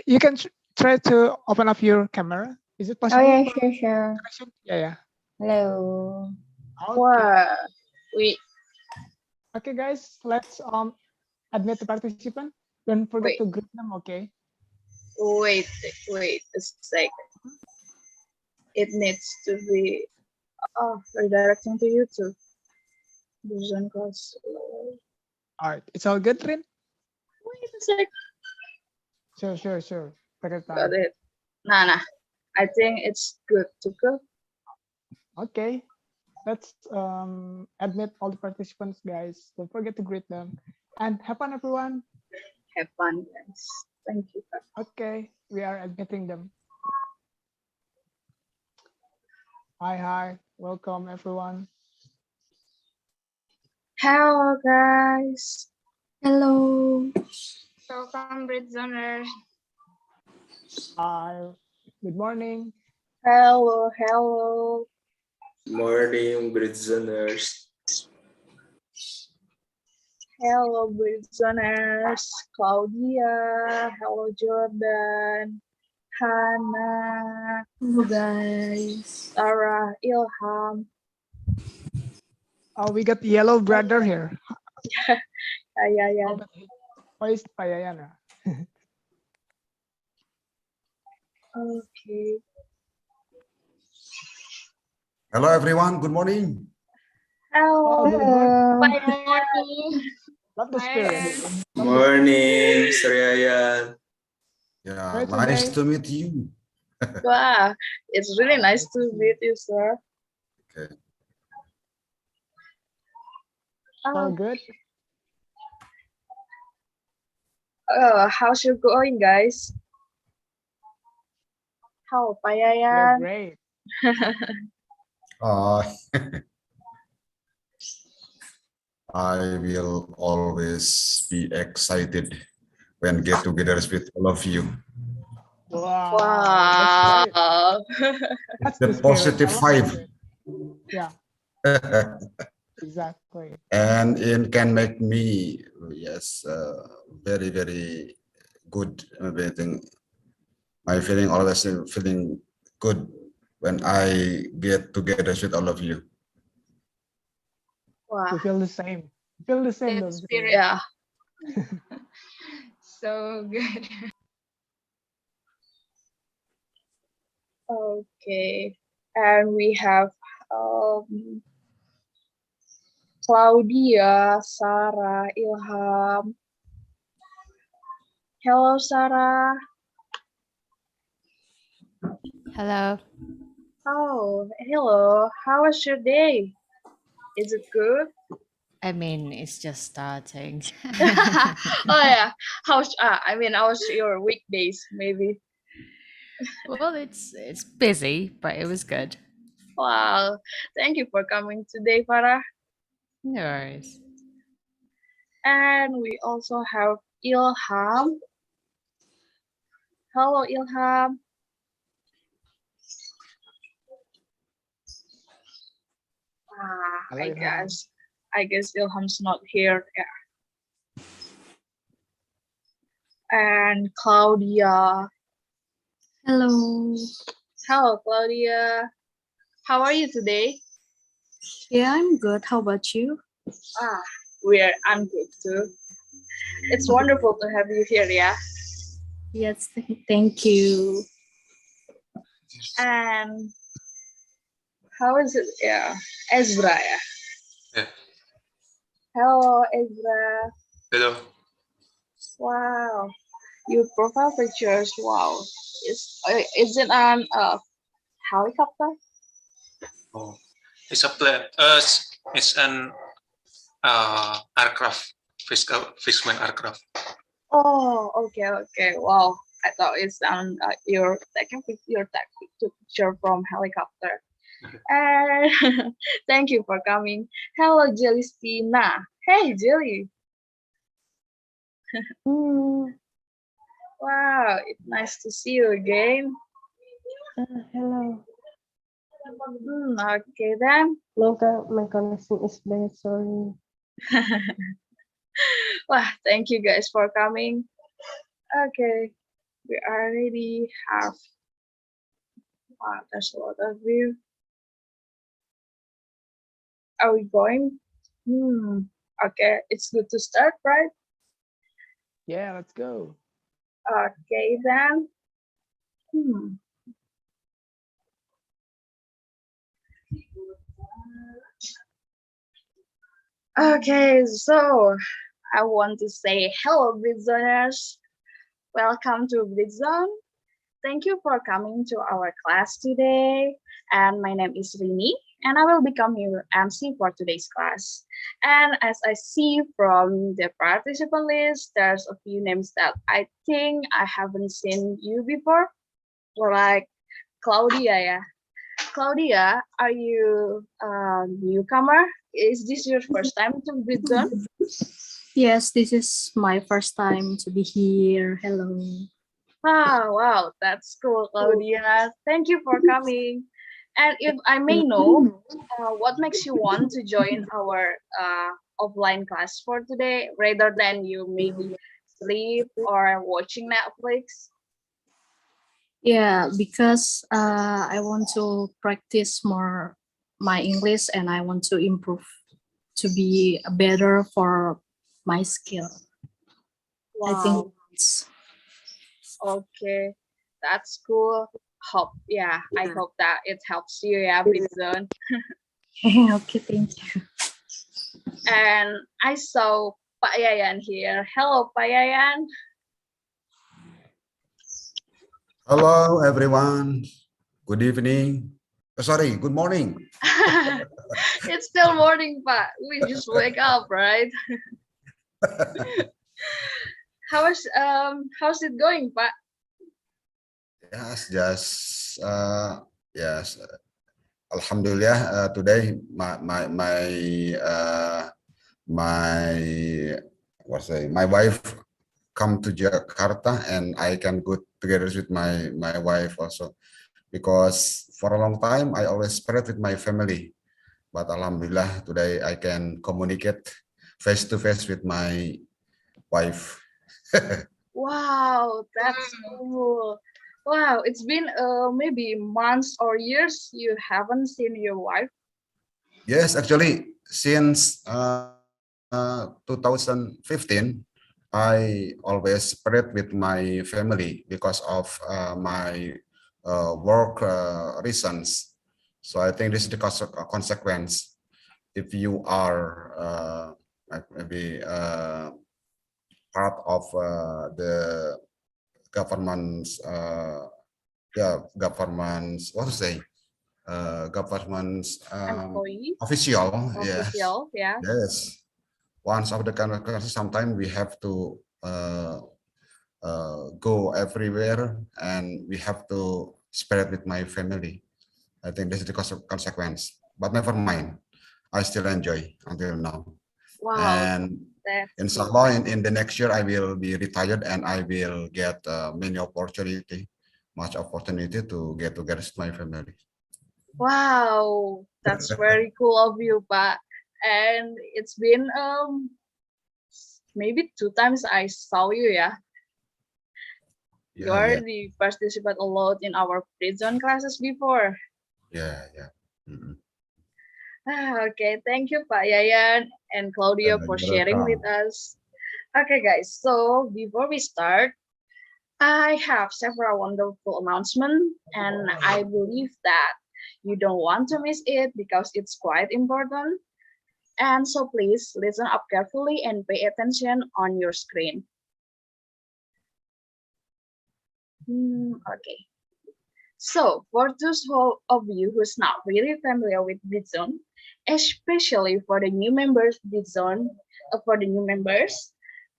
You can try to open up your camera. Is it possible? Oh yeah, sure. Yeah. Hello. Okay. Wow. Okay, guys, let's admit the participant. Don't forget to greet them. Okay. Wait a second. It needs to be redirecting to YouTube. Vision class. All right. It's all good, Rin? Wait a sec. Sure. Take your time. Got it. Nah. I think it's good to go. Okay. Let's admit all the participants, guys. Don't forget to greet them. And have fun, everyone. Have fun, guys. Thank you. Okay. We are admitting them. Hi. Welcome, everyone. Hello, guys. Hello. Welcome, Britzoners. Hi. Good morning. Hello. Morning, Britzoners. Hello, Britzoners. Claudia. Hello, Jordan. Hannah. Hello, guys. Sarah. Ilham. Oh, we got the yellow brother here. Yeah. Why is Payayana? Okay. Hello, everyone. Good morning. Hello. Good morning. Good morning. Love the spirit. Morning, Suryayan. Yeah, nice to meet you. Wow, it's really nice to meet you, sir. Okay. All good. How's you going, guys? How, Payayan? Great. I will always be excited when get together with all of you. Wow. That's the positive vibe. Yeah. Exactly. And it can make me, very, very good. My feeling always feeling good when I get together with all of you. Wow. We feel the same. Spirit. Yeah. So good. Okay. And we have Claudia, Sarah, Ilham. Hello, Sarah. Hello. Oh, hello. How was your day? Is it good? I mean, it's just starting. Oh yeah. How's your weekdays maybe? Well, it's busy, but it was good. Wow. Thank you for coming today, Farah. No worries. And we also have Ilham. Hello, Ilham. Hello, I guess Ilham's not here. Yeah. And Claudia. Hello. Hello, Claudia. How are you today? Yeah, I'm good. How about you? I'm good too. It's wonderful to have you here, yeah? Yes, thank you. And how is it? Yeah, Ezra, yeah? Yeah. Hello, Ezra. Hello. Wow, your profile pictures, wow. Is it an helicopter? Oh, it's a plane. It's an aircraft, fisherman aircraft. Oh, okay. Wow, I thought it's your picture from helicopter. And thank you for coming. Hello, Jelly-Stina. Hey, Jelly. Wow, it's nice to see you again. Hello. Okay then. Look, my connection is bad, sorry. Wow, thank you guys for coming. Okay. We already have, there's a lot of you. Are we going? Okay, it's good to start, right? Yeah, let's go. Okay, then. Okay, so I want to say hello, Britzoners. Welcome to Britzone. Thank you for coming to our class today. And my name is Rini, and I will become your MC for today's class. And as I see from the participant list, there's a few names that I think I haven't seen you before, like Claudia. Yeah. Claudia, are you a newcomer? Is this your first time to Britzone? Yes, this is my first time to be here. Hello. Wow, that's cool, Claudia. Thank you for coming. And if I may know, what makes you want to join our offline class for today, rather than you maybe sleep or watching Netflix? Yeah, because I want to practice more my English and I want to improve to be better for my skill. I think Wow, it's okay, that's cool. I hope that it helps you, yeah, Britzone. okay. Thank you. And I saw Pak Yayan here. Hello, Pak Yayan. Hello, everyone. Good evening. Sorry, good morning. It's still morning, Pak. We just wake up, right? How's it going, Pak? Yes, yes. Alhamdulillah. Today, my wife come to Jakarta, and I can go together with my wife also, because for a long time I always spread with my family, but Alhamdulillah today I can communicate face to face with my wife. Wow, that's cool. Wow, it's been maybe months or years you haven't seen your wife. Yes, actually, since 2015, I always spread with my family because of my work reasons. So I think this is the consequence. If you are like maybe part of the government's government's, what to say, government's Employee, official. official, yeah. Yes. Once of the country, sometimes we have to go everywhere, and we have to spread with my family. I think this is the consequence, but never mind. I still enjoy until now. Wow, And that's inshallah, in the next year, I will be retired, and I will get much opportunity to get together with my family. wow, that's very cool of you, Pak. And it's been maybe 2 times I saw you, yeah. You Yeah, yeah, already participated a lot in our Britzone classes before. yeah, yeah. Mm-hmm. Okay, thank you, Pak Yayan and Claudia, for You're sharing with welcome. us. Okay, guys, so before we start, I have several wonderful announcements, and I believe that you don't want to miss it because it's quite important. And so please listen up carefully and pay attention on your screen. Okay. So for those of you who's not really familiar with Britzone, especially for the new members,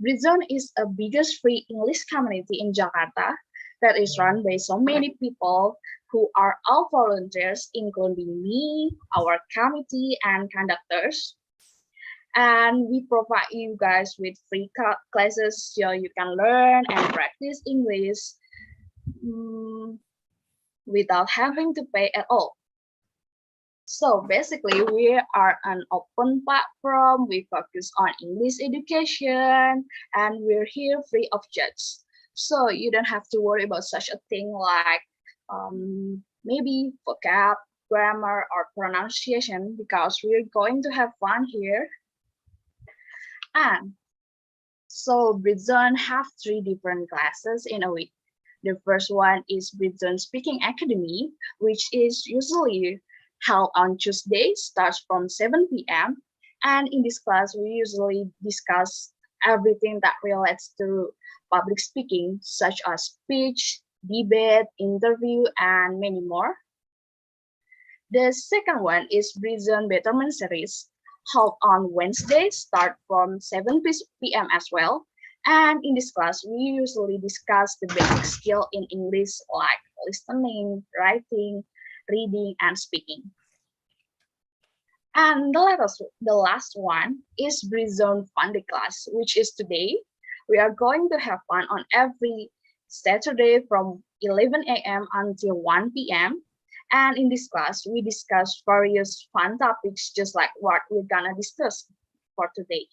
Britzone is a biggest free English community in Jakarta that is run by so many people who are all volunteers, including me, our committee, and conductors. And we provide you guys with free classes so you can learn and practice English without having to pay at all. So basically, we are an open platform. We focus on English education, and we're here free of charge. So you don't have to worry about such a thing like maybe vocab, grammar, or pronunciation, because we're going to have fun here. And so Britzone have 3 different classes in a week. The first one is Britzone Speaking Academy, which is usually held on Tuesday, starts from 7 p.m. And in this class, we usually discuss everything that relates to public speaking, such as speech, debate, interview, and many more. The second one is Britzone Betterment Series, held on Wednesday, start from 7 p.m. as well. And in this class, we usually discuss the basic skill in English like listening, writing, reading, and speaking. And the last one is Britzone Fun Day Class, which is today. We are going to have fun on every Saturday from 11 a.m. until 1 p.m. And in this class, we discuss various fun topics, just like what we're gonna discuss for today.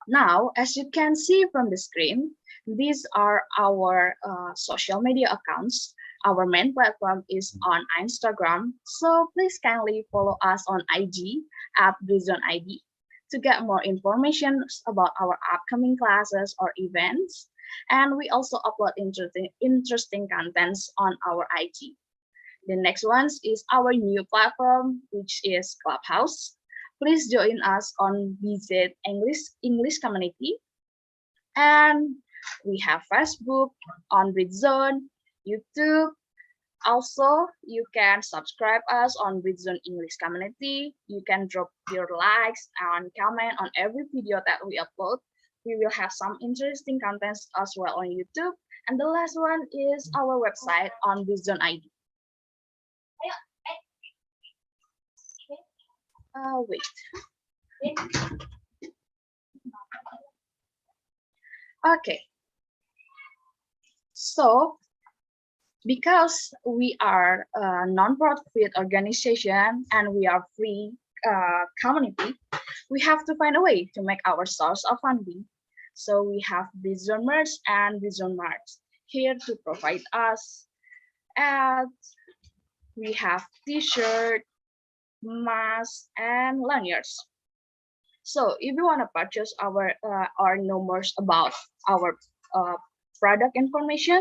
Now, as you can see from the screen, these are our social media accounts. Our main platform is on Instagram, so please kindly follow us on IG at Britzone ID to get more information about our upcoming classes or events. And we also upload interesting contents on our IG. The next one is our new platform, which is Clubhouse. Please join us on BZ English community. And we have Facebook on Britzone, YouTube. Also, you can subscribe us on Britzone English community. You can drop your likes and comment on every video that we upload. We will have some interesting contents as well on YouTube. And the last one is our website on Britzone ID. Wait. Okay. So, because we are a non-profit organization and we are free community, we have to find a way to make our source of funding. So we have Britzoners and Britzoners here to provide us. And we have t-shirt, masks, and lanyards. So if you want to purchase our or know more about our product information,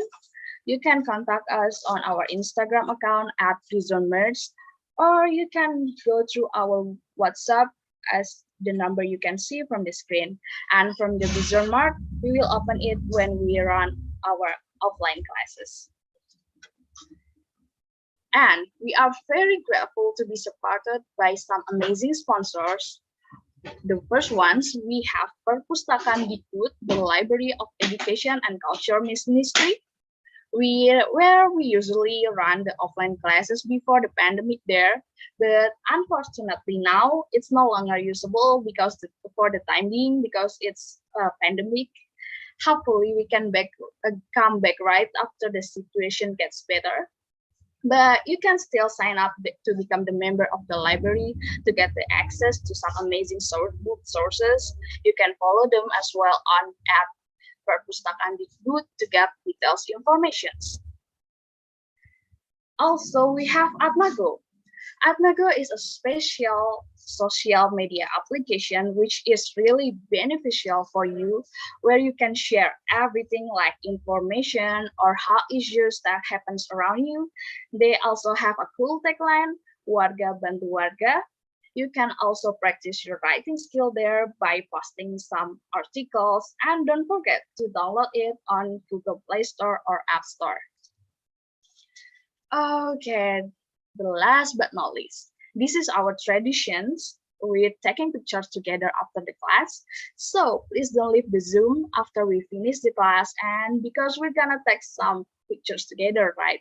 you can contact us on our Instagram account at Britzoners, or you can go through our WhatsApp as the number you can see from the screen. And from the Britzone Mart, we will open it when we run our offline classes. And we are very grateful to be supported by some amazing sponsors. The first ones, we have Perpustakaan Dikbud, the Library of Education and Culture Ministry, where we usually run the offline classes before the pandemic there, but unfortunately now it's no longer usable because for the time being, because it's a pandemic. Hopefully we can come back right after the situation gets better. But you can still sign up to become the member of the library to get the access to some amazing book sources. You can follow them as well on at Perpustakaan Dikbud to get details informations. Also, we have Atmago. Atmago is a special social media application which is really beneficial for you, where you can share everything like information or hot issues that happens around you. They also have a cool tagline, Warga Bantu Warga. You can also practice your writing skill there by posting some articles, and don't forget to download it on Google Play Store or App Store. Okay, the last but not least, this is our traditions. We're taking pictures together after the class. So please don't leave the Zoom after we finish the class, and because we're gonna take some pictures together, right?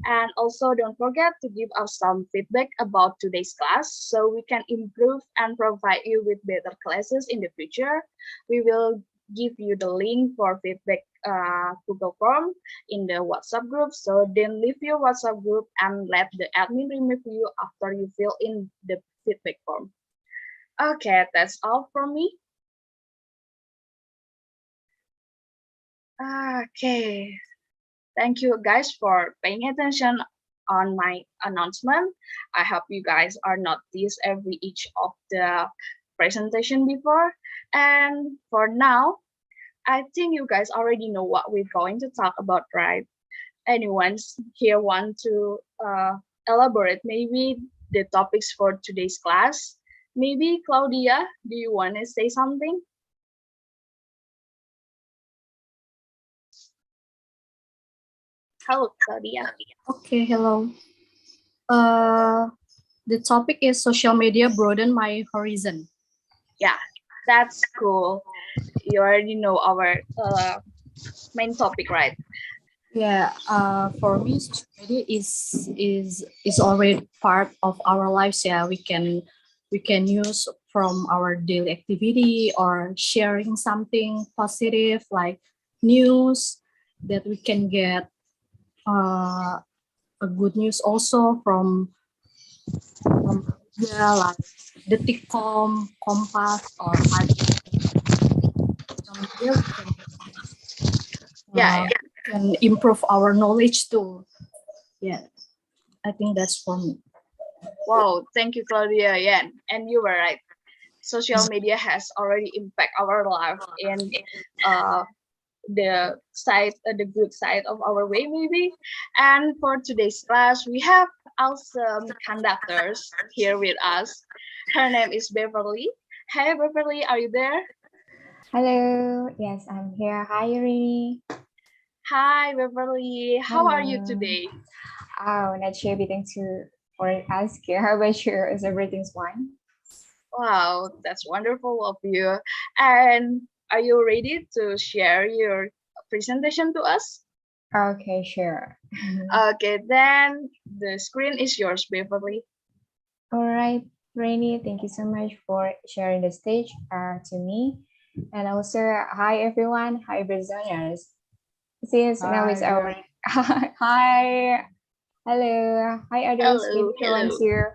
And also don't forget to give us some feedback about today's class so we can improve and provide you with better classes in the future. We will give you the link for feedback Google form in the WhatsApp group. So then leave your WhatsApp group and let the admin remove you after you fill in the feedback form. Okay, that's all from me. Okay. Thank you guys for paying attention on my announcement. I hope you guys are not this every each of the presentation before. And for now, I think you guys already know what we're going to talk about, right? Anyone here want to elaborate maybe the topics for today's class? Maybe Claudia, do you want to say something? Hello, Claudia. Okay, hello. The topic is social media broaden my horizon. Yeah, that's cool. You already know our main topic, right? Yeah, for me, social media is already part of our lives. Yeah, we can use from our daily activity or sharing something positive like news that we can get a good news also from yeah, like the Deticom, Compass, or other social media. Yeah, yeah. Can improve our knowledge too. Yeah, I think that's for me. Wow, thank you, Claudia. Yeah, and you were right. Social media has already impact our life in uh, the good side of our way maybe. And for today's class, we have awesome conductors here with us. Her name is Beverly. Hey, Beverly, are you there? Hello, yes, I'm here. Hi, Rini. Hi, Beverly. How are you Hello. today? Oh, not sure everything for ask you. How about you? Is everything's fine? Wow, that's wonderful of you. And are you ready to share your presentation to us? Okay, sure. Okay, then the screen is yours, Beverly. All right, Rainy, thank you so much for sharing the stage to me. And also, hi everyone. Hi, Britzoners. Since now it's Hi our there. hi, hello, hi others. Hello, Maybe hello.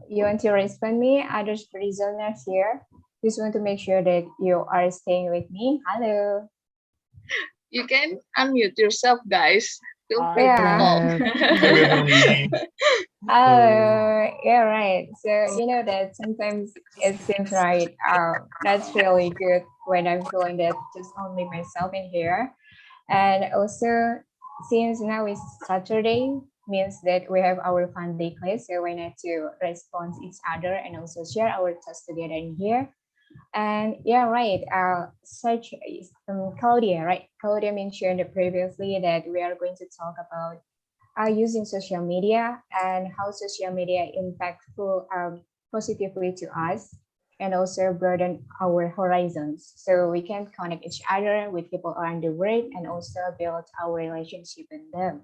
you want to respond me, others Britzoners here. Just want to make sure that you are staying with me. Hello. You can unmute yourself, guys. Feel Hi free to Yeah. talk. there. Hi, Beverly. Yeah, right. So you know that sometimes it seems right. That's really good when I'm feeling that just only myself in here. And also, since now is Saturday, means that we have our fun day class, so we need to respond each other and also share our thoughts together in here. And yeah, right. Such Claudia, right? Claudia mentioned previously that we are going to talk about using social media and how social media impactful positively to us and also broaden our horizons so we can connect each other with people around the world and also build our relationship with them.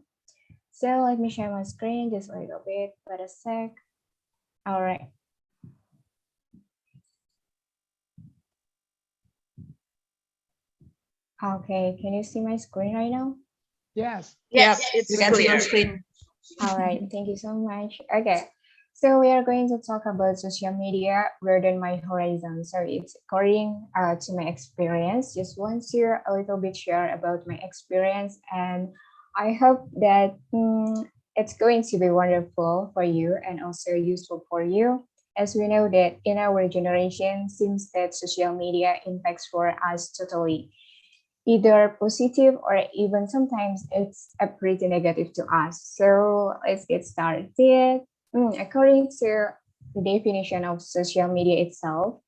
So let me share my screen just a little bit for a sec. All right. Okay, can you see my screen right now? Yes. Yes, it's You can see clear. on screen. All right, thank you so much. Okay, so we are going to talk about social media broaden my horizon. So it's according to my experience. Just want to a little bit share about my experience, and I hope that it's going to be wonderful for you and also useful for you. As we know that in our generation, seems that social media impacts for us totally either positive or even sometimes it's a pretty negative to us. So let's get started. According to the definition of social media itself,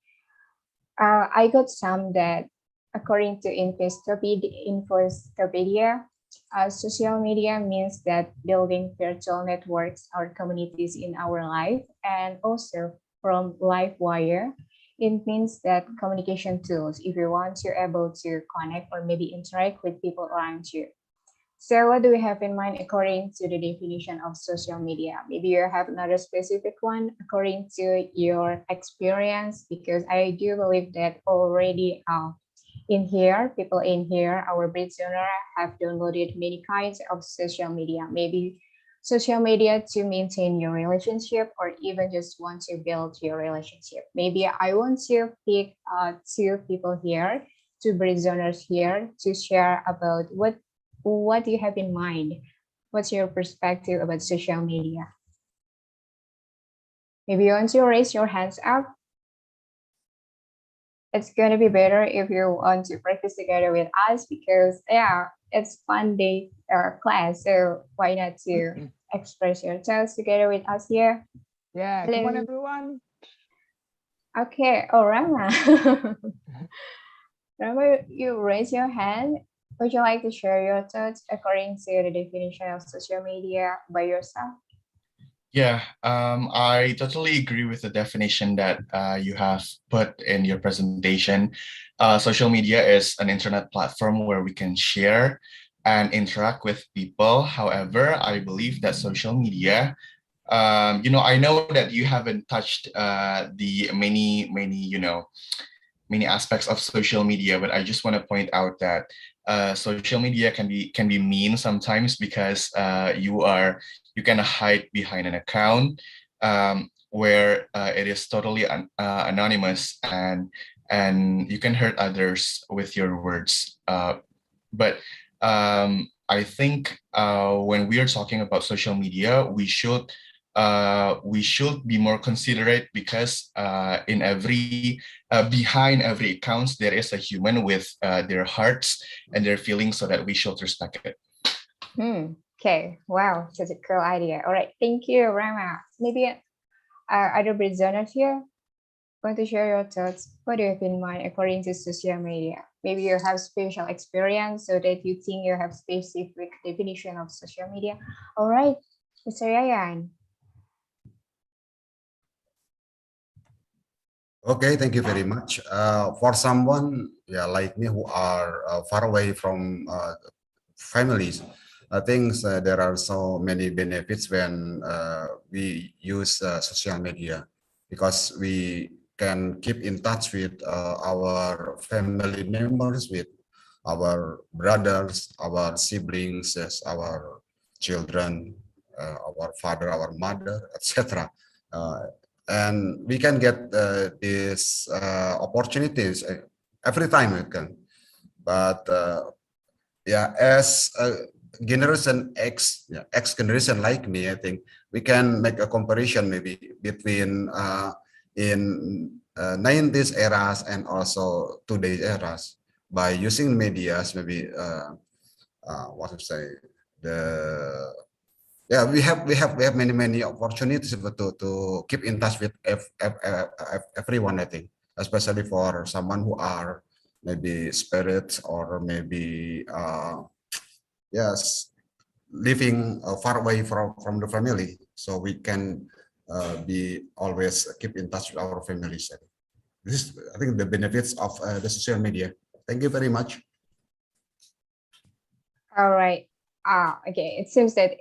I got some that according to Investopedia, social media means that building virtual networks or communities in our life, and also from LiveWire, it means that communication tools if you want to able to connect or maybe interact with people around you. So what do we have in mind according to the definition of social media? Maybe you have another specific one according to your experience, because I do believe that already in here, people in here, our Britzoner have downloaded many kinds of social media. Maybe social media to maintain your relationship or even just want to build your relationship. Maybe I want to pick two people here to Britzoners here to share about what you have in mind. What's your perspective about social media? Maybe you want to raise your hands up. It's gonna be better if you want to practice together with us because yeah, it's fun day class. So why not to express your thoughts together with us here? Yeah, come on everyone. Okay, oh Rama. Rama, you raise your hand. Would you like to share your thoughts according to the definition of social media by yourself? Yeah, I totally agree with the definition that you have put in your presentation. Social media is an internet platform where we can share and interact with people. However, I believe that social media, I know that you haven't touched the many, many aspects of social media, but I just want to point out that social media can be mean sometimes because you can hide behind an account where it is totally anonymous and you can hurt others with your words. But I think when we are talking about social media, we should be more considerate because in every behind every account there is a human with their hearts and their feelings, so that we should respect it. Okay, wow, such a cool idea. All right, thank you, Rama. Maybe other Britzoners here want to share your thoughts. What do you have in mind according to social media? Maybe you have special experience so that you think you have specific definition of social media. All right, Mr. Yayan. Okay, thank you very much. For someone, yeah, like me who are far away from families, I think there are so many benefits when we use social media, because we can keep in touch with our family members, with our brothers, our siblings, yes, our children, our father, our mother, etc. And we can get these opportunities every time we can. But yeah, as generation X, yeah, X generation like me, I think we can make a comparison maybe between in 90s eras and also today's eras by using medias, maybe what to say, the yeah, we have many opportunities to keep in touch with everyone, I think, especially for someone who are maybe spirits or maybe yes, living far away from the family, so we can be always keep in touch with our families. This is, I think, the benefits of the social media. Thank you very much. All right. Okay. It seems that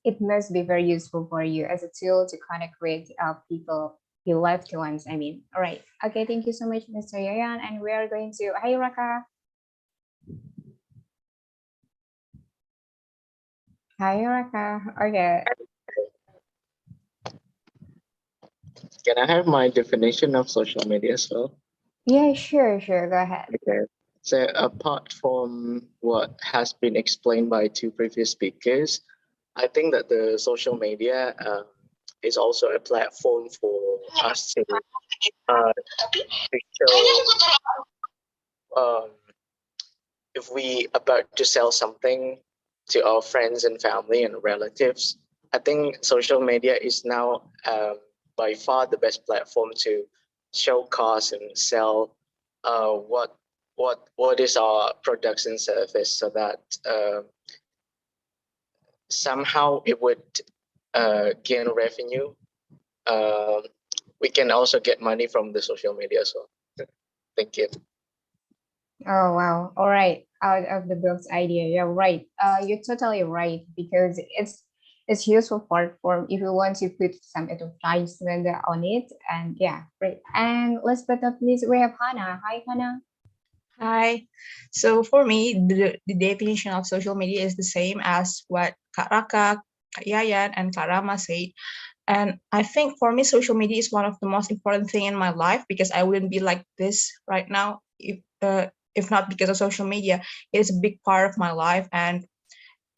it must be very useful for you as a tool to connect with people, your loved ones. I mean, all right. Okay. Thank you so much, Mr. Yayan. And we are going to hi Raka. Hi Raka. Okay. Can I have my definition of social media as well? Yeah, sure. Go ahead. Okay. So apart from what has been explained by two previous speakers, I think that the social media is also a platform for us to show if we about to sell something to our friends and family and relatives. I think social media is now by far the best platform to show cars and sell what is our products and service, so that somehow it would gain revenue. We can also get money from the social media as well. Thank you. Oh wow. All right. Out of the box idea. You're right. You're totally right, because it's useful platform if you want to put some advertisement on it. And yeah, great. And last but not least, we have Hannah. Hi Hannah. Hi. So for me, the definition of social media is the same as what Kak Raka, Kak Yayan, and Kak Rama said. And I think for me, social media is one of the most important thing in my life, because I wouldn't be like this right now if not because of social media, it's a big part of my life. And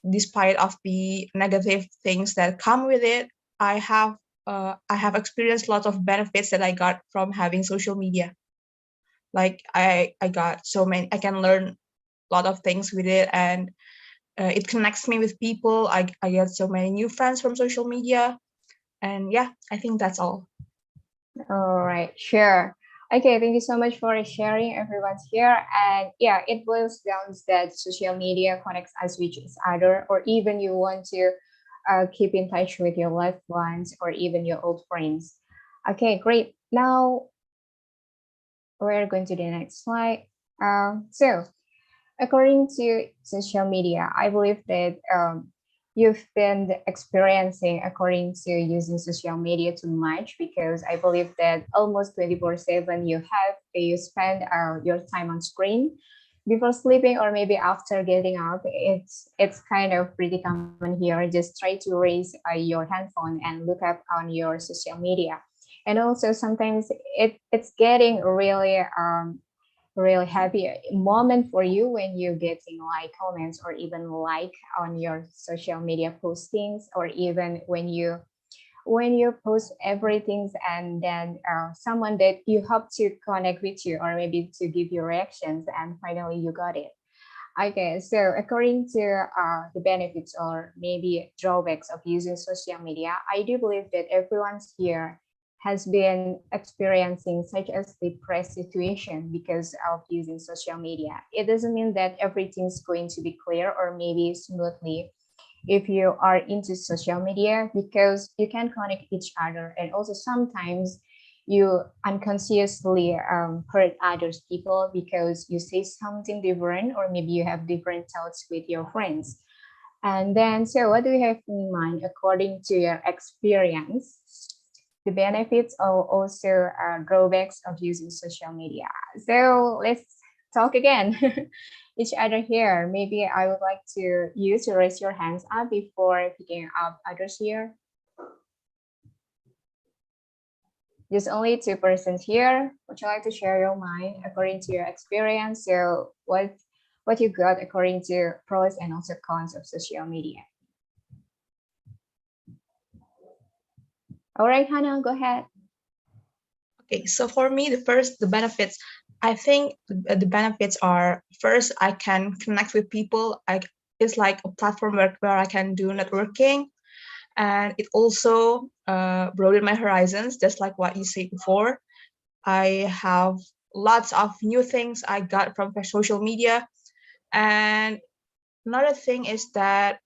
despite of the negative things that come with it, I have experienced lots of benefits that I got from having social media. Like I got so many, I can learn a lot of things with it, and it connects me with people. I get so many new friends from social media, and yeah, I think that's all. All right, sure. Okay, thank you so much for sharing. Everyone's here, and yeah, it boils down that social media connects us with each other, or even you want to keep in touch with your loved ones or even your old friends. Okay, great. Now we're going to the next slide. So according to social media, I believe that you've been experiencing according to using social media too much, because I believe that almost 24/7 you spend your time on screen before sleeping or maybe after getting up. It's kind of pretty common here. Just try to raise your handphone and look up on your social media. And also sometimes it's getting really happy moment for you when you're getting like comments or even like on your social media postings, or even when you post everything and then someone that you hope to connect with you or maybe to give you reactions and finally you got it. Okay, so according to the benefits or maybe drawbacks of using social media, I do believe that everyone's here has been experiencing such a depressed situation because of using social media. It doesn't mean that everything's going to be clear or maybe smoothly if you are into social media, because you can connect each other, and also sometimes you unconsciously hurt others people because you say something different or maybe you have different thoughts with your friends. And then, so what do you have in mind according to your experience? The benefits are also drawbacks of using social media. So let's talk again. Each other here. Maybe I would like to you to raise your hands up before picking up others here. There's only 2 persons here. Would you like to share your mind according to your experience? So what you got according to pros and also cons of social media? All right, Hannah, go ahead. Okay, so for me, the benefits, I think the benefits are, first, I can connect with people. It's like a platform where I can do networking, and it also broaden my horizons, just like what you said before. I have lots of new things I got from social media. And another thing is that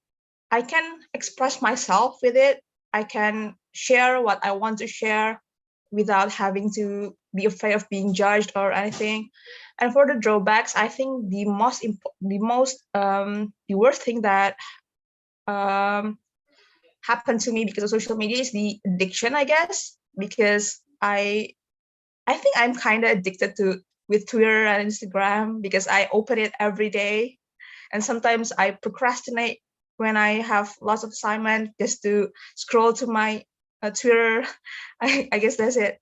I can express myself with it. I can share what I want to share without having to be afraid of being judged or anything. And for the drawbacks, I think the worst thing that happened to me because of social media is the addiction, I guess, because I think I'm kind of addicted with Twitter and Instagram because I open it every day, and sometimes I procrastinate when I have lots of assignment just to scroll to my Twitter. I guess that's it.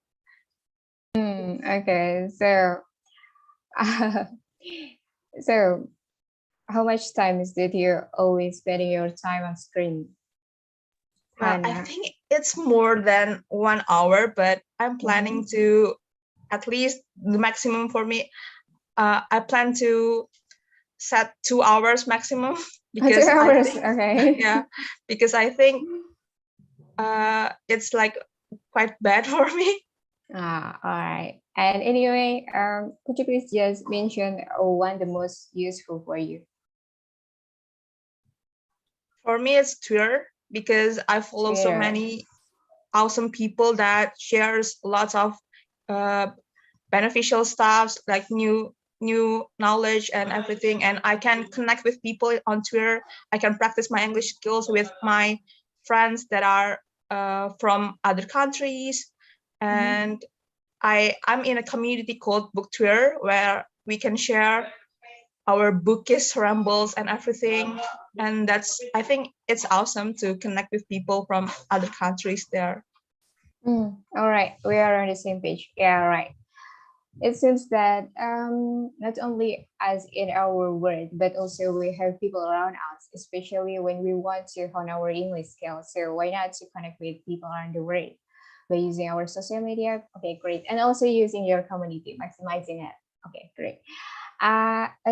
Okay, so so how much time did you always spending your time on screen? I think it's more than 1 hour, but I'm planning to at least the maximum for me. I plan to set 2 hours maximum because 2 hours, I think, okay. yeah, because I think it's like quite bad for me. All right. And anyway, could you please just mention one the most useful for you? For me, it's Twitter because I follow so many awesome people that shares lots of beneficial stuff, like new knowledge and everything. And I can connect with people on Twitter. I can practice my English skills with my friends that are from other countries. And I'm in a community called Book Twitter where we can share our bookish rambles and everything. And I think it's awesome to connect with people from other countries there. All right, we are on the same page. Yeah, right. it seems that not only us in our world, but also we have people around us, especially when we want to hone our English skills. So why not to connect with people around the world by using our social media? Okay, great. And also using your community, maximizing it. Okay, great.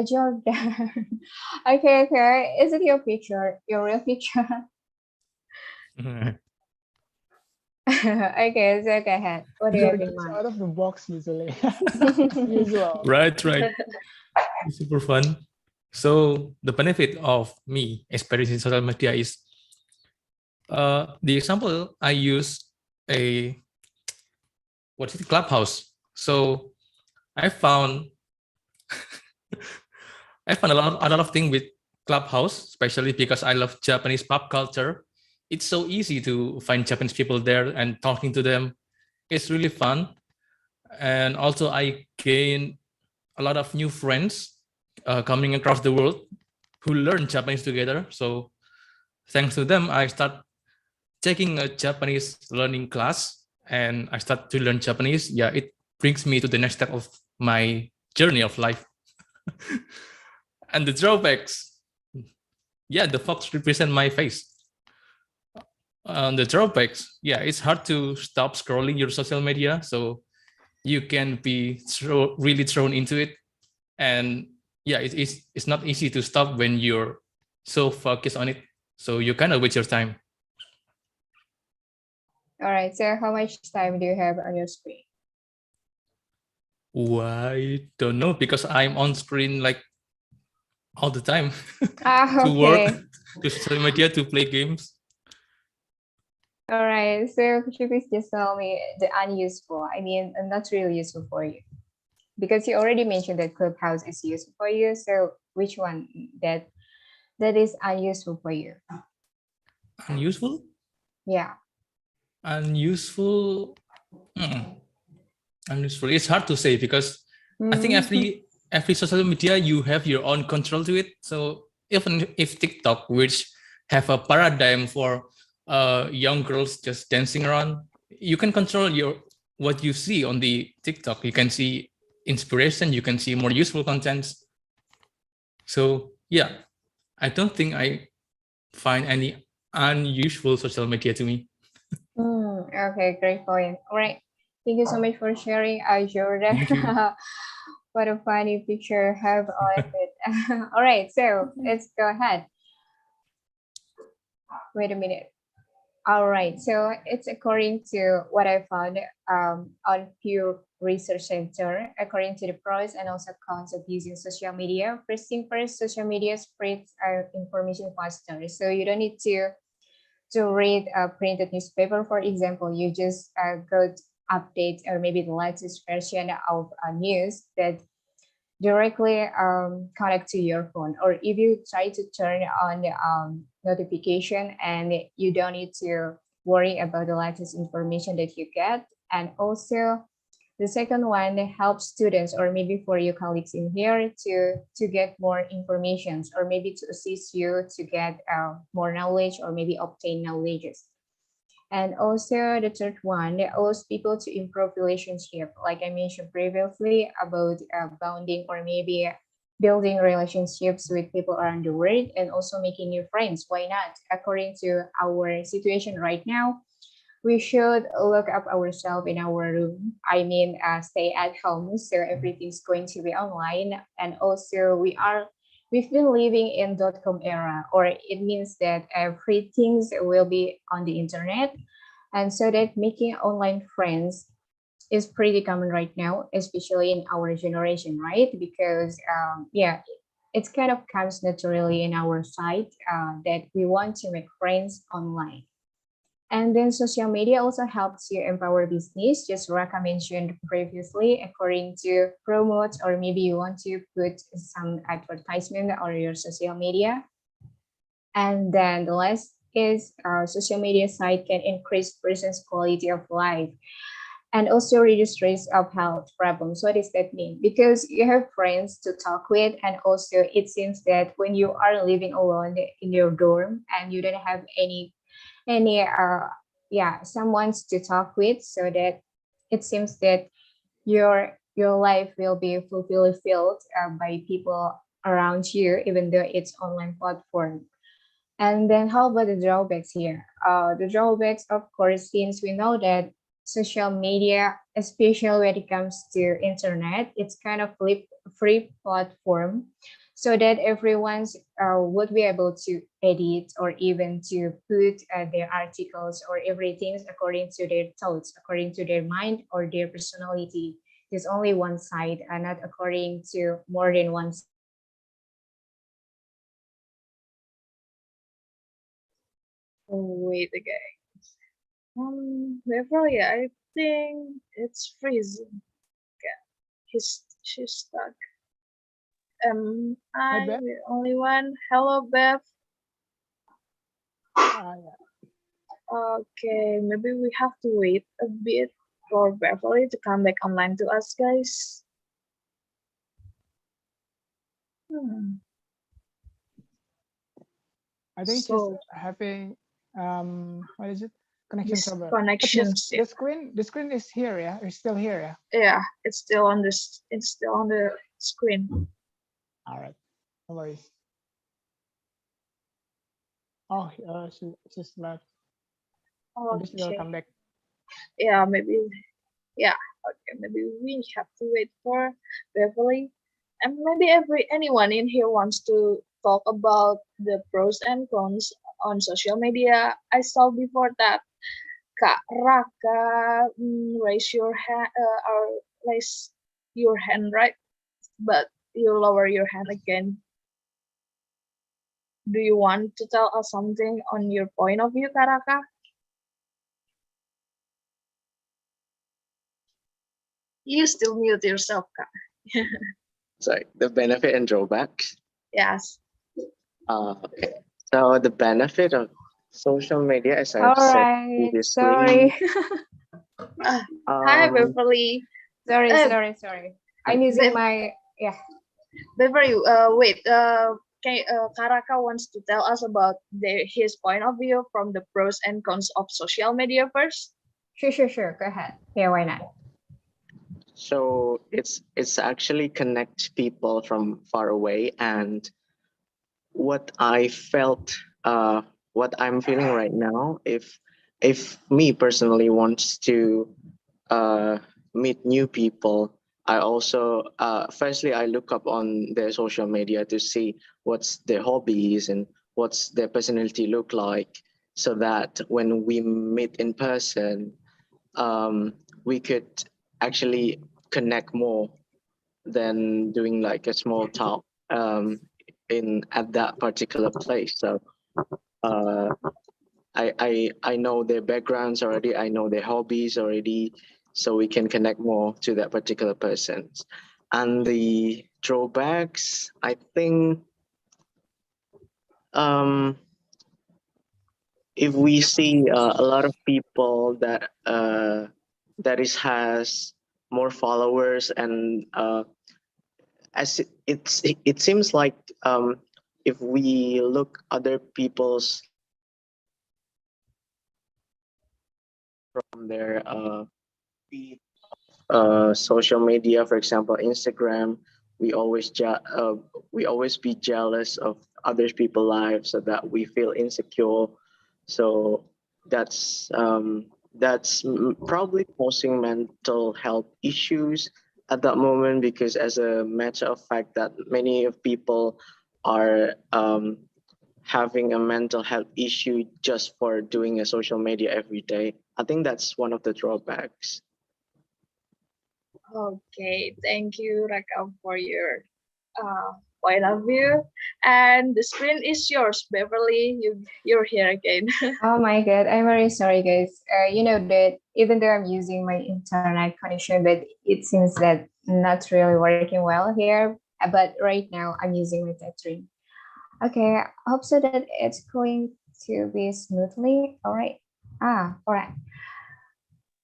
Jordan. Okay. Is it your picture, your real picture? Okay, so go ahead. What do you have in Jordan's mind? out of the box usually. Usual. Right. Super fun. So the benefit of me experiencing social media is the example I use a Clubhouse. So I found a lot of things with Clubhouse, especially because I love Japanese pop culture. It's so easy to find Japanese people there and talking to them. It's really fun. And also I gain a lot of new friends coming across the world who learn Japanese together. So thanks to them, I start taking a Japanese learning class and I start to learn Japanese. Yeah, it brings me to the next step of my journey of life. And the drawbacks, yeah, the fox represent my face. The drawbacks, yeah, it's hard to stop scrolling your social media, so you can be really thrown into it, and yeah, it's not easy to stop when you're so focused on it, so you kind of waste your time. All right, so how much time do you have on your screen? I don't know, because I'm on screen like all the time. To Okay. work, to social media, to play games. All right, so could you please just tell me the unuseful, I mean, not really useful for you? Because you already mentioned that Clubhouse is useful for you, so which one that is unuseful for you? Unuseful? Yeah. Unuseful? Unuseful. It's hard to say because I think every social media you have your own control to it. So even if TikTok, which have a paradigm for young girls just dancing around, you can control what you see on the TikTok. You can see inspiration, you can see more useful contents. So yeah, I don't think I find any unuseful social media to me. Okay, great point. All right, thank you so much for sharing, Jordan. What a funny picture have all of it. All right, so let's go ahead. Wait a minute. All right, so it's according to what I found on Pew Research Center, according to the pros and also cons of using social media. First thing first, social media spreads information faster. So you don't need to read a printed newspaper, for example. You just go to updates or maybe the latest version of news that directly connect to your phone. Or if you try to turn on the notification, and you don't need to worry about the latest information that you get. And also the second one helps students, or maybe for your colleagues in here, to get more information, or maybe to assist you to get more knowledge, or maybe obtain knowledges. And also the third one that allows people to improve relationship, like I mentioned previously about bonding, or maybe building relationships with people around the world, and also making new friends. Why not? According to our situation right now, we should look up ourselves in our room. I mean, stay at home, so everything's going to be online. And also we've been living in .com era, or it means that everything will be on the internet. And so that making online friends is pretty common right now, especially in our generation, right? Because yeah, it kind of comes naturally in our side that we want to make friends online. And then social media also helps you empower business, just like I mentioned previously, according to promote, or maybe you want to put some advertisement on your social media. And then the last is social media site can increase person's quality of life and also reduce risk of health problems. What does that mean? Because you have friends to talk with, and also it seems that when you are living alone in your dorm and you don't have any someone to talk with, so that it seems that your your life will be fulfilled by people around you, even though it's online platform. And then how about the drawbacks here? The drawbacks, of course, since we know that social media, especially when it comes to internet, it's kind of free platform, so that everyone's would be able to edit or even to put their articles or everything according to their thoughts, according to their mind or their personality. There's only one side, and not according to more than one. Oh, wait again. Beverly, I think it's freezing. Yeah, she's stuck. I'm Bev? the only one. Hello, Bev. Yeah. Okay, maybe we have to wait a bit for Beverly to come back online to us, guys. I think So- she's having what is it? Connection trouble. Disconnections, The screen is here, yeah? It's still here, yeah? Yeah, it's still on the screen. All right. No worries. Oh, she's left. Maybe she will Okay. come back. Yeah, maybe. Yeah. Okay, maybe we have to wait for Beverly, and maybe anyone in here wants to talk about the pros and cons on social media. I saw before that Kak Raka raise your hand or raise your hand, right? But you lower your hand again. Do you want to tell us something on your point of view, Kak Raka? You still mute yourself, Kak. Sorry, the benefit and drawbacks. Yes. Okay. So the benefit of social media, as I've All said right, previously. sorry. Hi, Beverly. Sorry. I'm using my, yeah. Beverly, wait. Karaka wants to tell us about his point of view from the pros and cons of social media first. Sure. Go ahead. Yeah, why not? So it's actually connect people from far away, and what I felt, what I'm feeling right now, if me personally wants to meet new people, I also firstly I look up on their social media to see what's their hobbies and what's their personality look like, so that when we meet in person, we could actually connect more than doing like a small talk in at that particular place. So I know their backgrounds already, I know their hobbies already, so we can connect more to that particular person. And the drawbacks, I think, if we see a lot of people that has more followers, and as it seems like, if we look other people's from their social media, for example Instagram, we always be jealous of other people's lives, so that we feel insecure. So that's probably causing mental health issues at that moment, because as a matter of fact that many of people are having a mental health issue just for doing a social media every day. I think that's one of the drawbacks. Okay, thank you, Raka, for your point of view. And the screen is yours, Beverly. You're here again. Oh my God, I'm very sorry, guys. You know that even though I'm using my internet connection, but it seems that not really working well here. But right now I'm using my touchscreen. Okay, I hope so that it's going to be smoothly. All right. All right.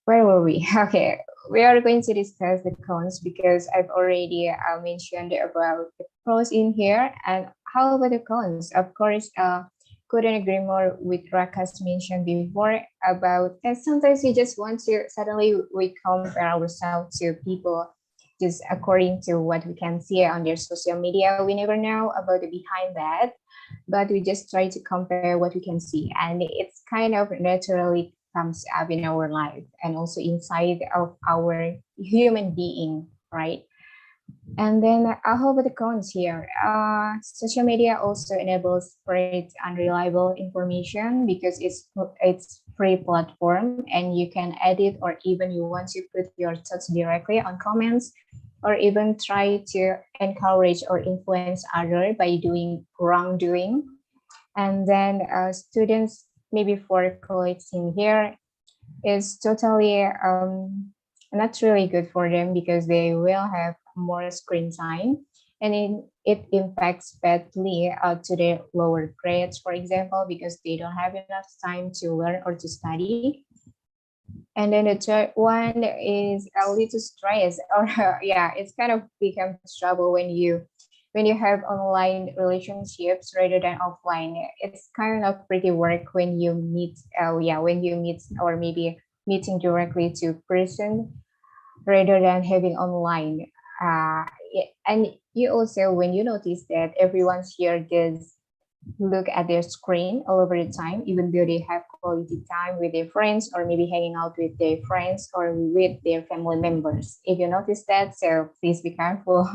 Where were we? Okay, we are going to discuss the cons because I've already mentioned about the pros in here. And how about the cons? Of course, couldn't agree more with Raka's mentioned before about, and sometimes we just want to, suddenly we compare ourselves to people just according to what we can see on their social media. We never know about the behind that, but we just try to compare what we can see, and it's kind of naturally comes up in our life and also inside of our human being, right? And then how about the cons here? Social media also enables spread unreliable information because it's free platform and you can edit or even you want to put your thoughts directly on comments or even try to encourage or influence other by doing wrongdoing. And then students, maybe for colleagues in here, is totally not really good for them because they will have more screen time and it impacts badly to their lower grades, for example, because they don't have enough time to learn or to study. And then the third one is a little stress or yeah, it's kind of becomes trouble when you have online relationships rather than offline. It's kind of pretty work when you meet when you meet or maybe meeting directly to person rather than having online. And you also, when you notice that everyone's here just look at their screen all over the time, even though they have quality time with their friends or maybe hanging out with their friends or with their family members. If you notice that, so please be careful.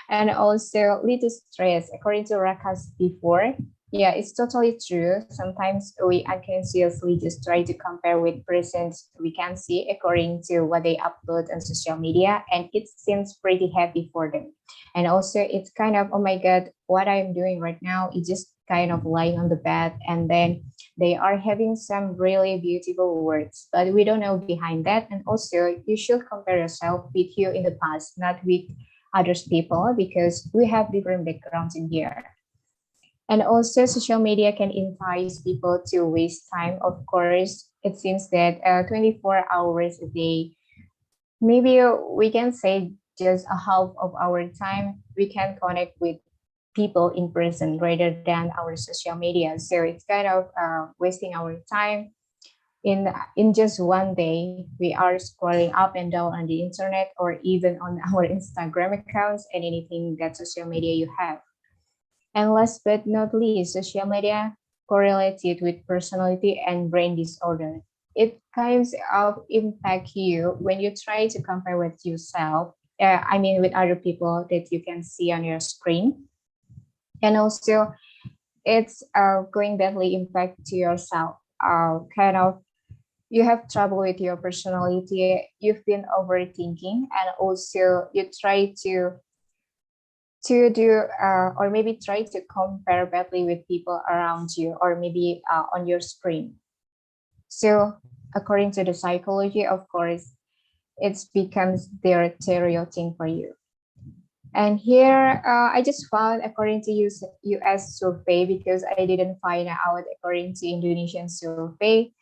And also little stress, according to Rakas before. Yeah, it's totally true. Sometimes we unconsciously just try to compare with persons we can see according to what they upload on social media, and it seems pretty happy for them. And also it's kind of, oh my God, what I'm doing right now is just kind of lying on the bed, and then they are having some really beautiful words, but we don't know behind that. And also you should compare yourself with you in the past, not with others people, because we have different backgrounds in here. And also social media can entice people to waste time. Of course, it seems that 24 hours a day, maybe we can say just a half of our time, we can connect with people in person rather than our social media. So it's kind of wasting our time. In just one day, we are scrolling up and down on the internet or even on our Instagram accounts and anything that social media you have. And last but not least, social media correlated with personality and brain disorder. It kind of impact you when you try to compare with yourself, with other people that you can see on your screen. And also it's going badly impact to yourself. Kind of you have trouble with your personality, you've been overthinking, and also you try to do or maybe try to compare badly with people around you or maybe on your screen. So according to the psychology, of course, it becomes their thing for you. And here I just found according to US survey, because I didn't find out according to Indonesian survey,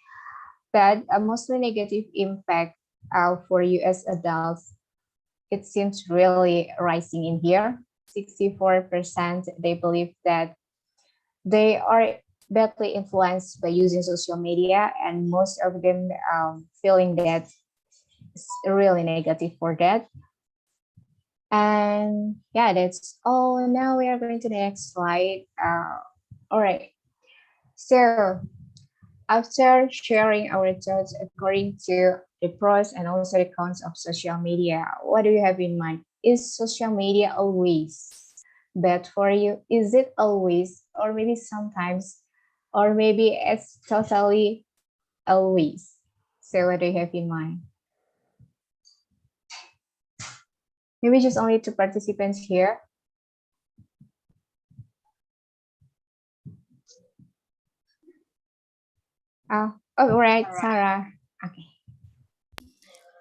that a mostly negative impact for US adults, it seems really rising in here. 64% they believe that they are badly influenced by using social media, and most of them feeling that it's really negative for that. And yeah, that's all. Now we are going to the next slide. All right, so after sharing our thoughts according to the pros and also the cons of social media, what do you have in mind? Is social media always bad for you? Is it always, or maybe sometimes, or maybe it's totally always? So what do you have in mind? Maybe just only 2 participants here. Oh, all right, Sarah. Okay.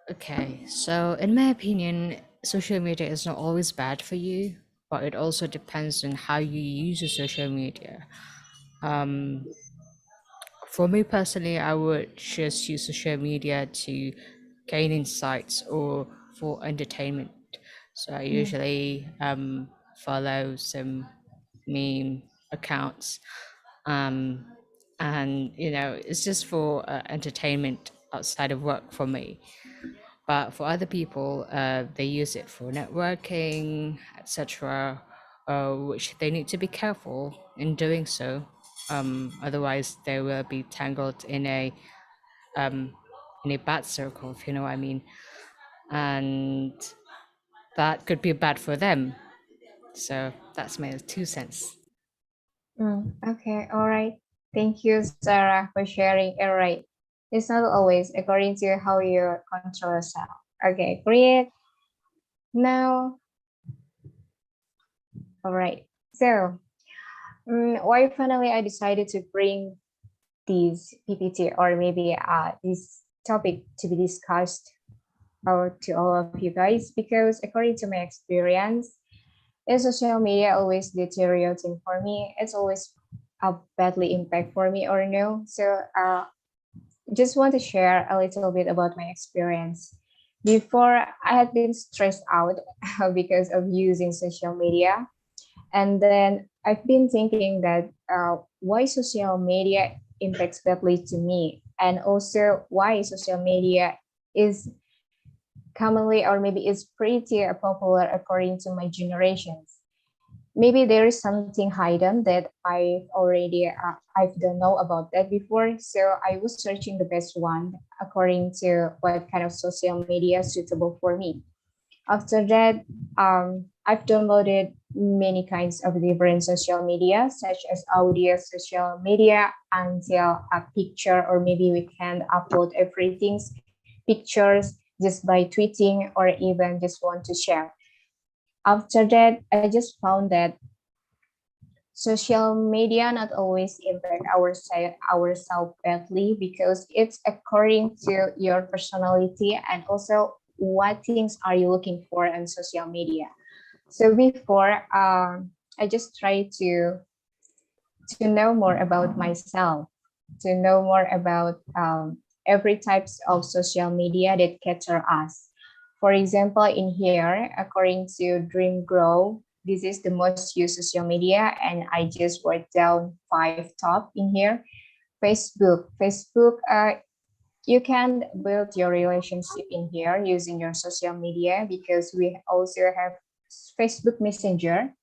Okay, so in my opinion, social media is not always bad for you, but it also depends on how you use your social media. For me personally, I would just use social media to gain insights or for entertainment. So I usually follow some meme accounts, and it's just for entertainment outside of work for me. But for other people, they use it for networking, etc., which they need to be careful in doing so. Otherwise, they will be tangled um, in a bad circle, if you know what I mean. And that could be bad for them. So that's my 2 cents. Okay, all right. Thank you, Sarah, for sharing. All right. It's not always according to how you control yourself. Okay, great. Now, all right. So, why finally I decided to bring this PPT or maybe this topic to be discussed to all of you guys, because according to my experience, in social media always deteriorating for me. It's always a badly impact for me or no. So just want to share a little bit about my experience. Before, I had been stressed out because of using social media. And then I've been thinking that why social media impacts badly to me, and also why social media is commonly or maybe is pretty popular according to my generations. Maybe there is something hidden that I don't know about that before. So I was searching the best one according to what kind of social media is suitable for me. After that, I've downloaded many kinds of different social media, such as audio social media, until a picture, or maybe we can upload everything, pictures, just by tweeting or even just want to share. After that, I just found that social media not always impact ourselves badly, because it's according to your personality and also what things are you looking for on social media. So before, I just try to know more about myself, to know more about every types of social media that cater us. For example, in here, according to Dream Grow, this is the most used social media, and I just wrote down 5 top in here. Facebook. You can build your relationship in here using your social media, because we also have Facebook Messenger,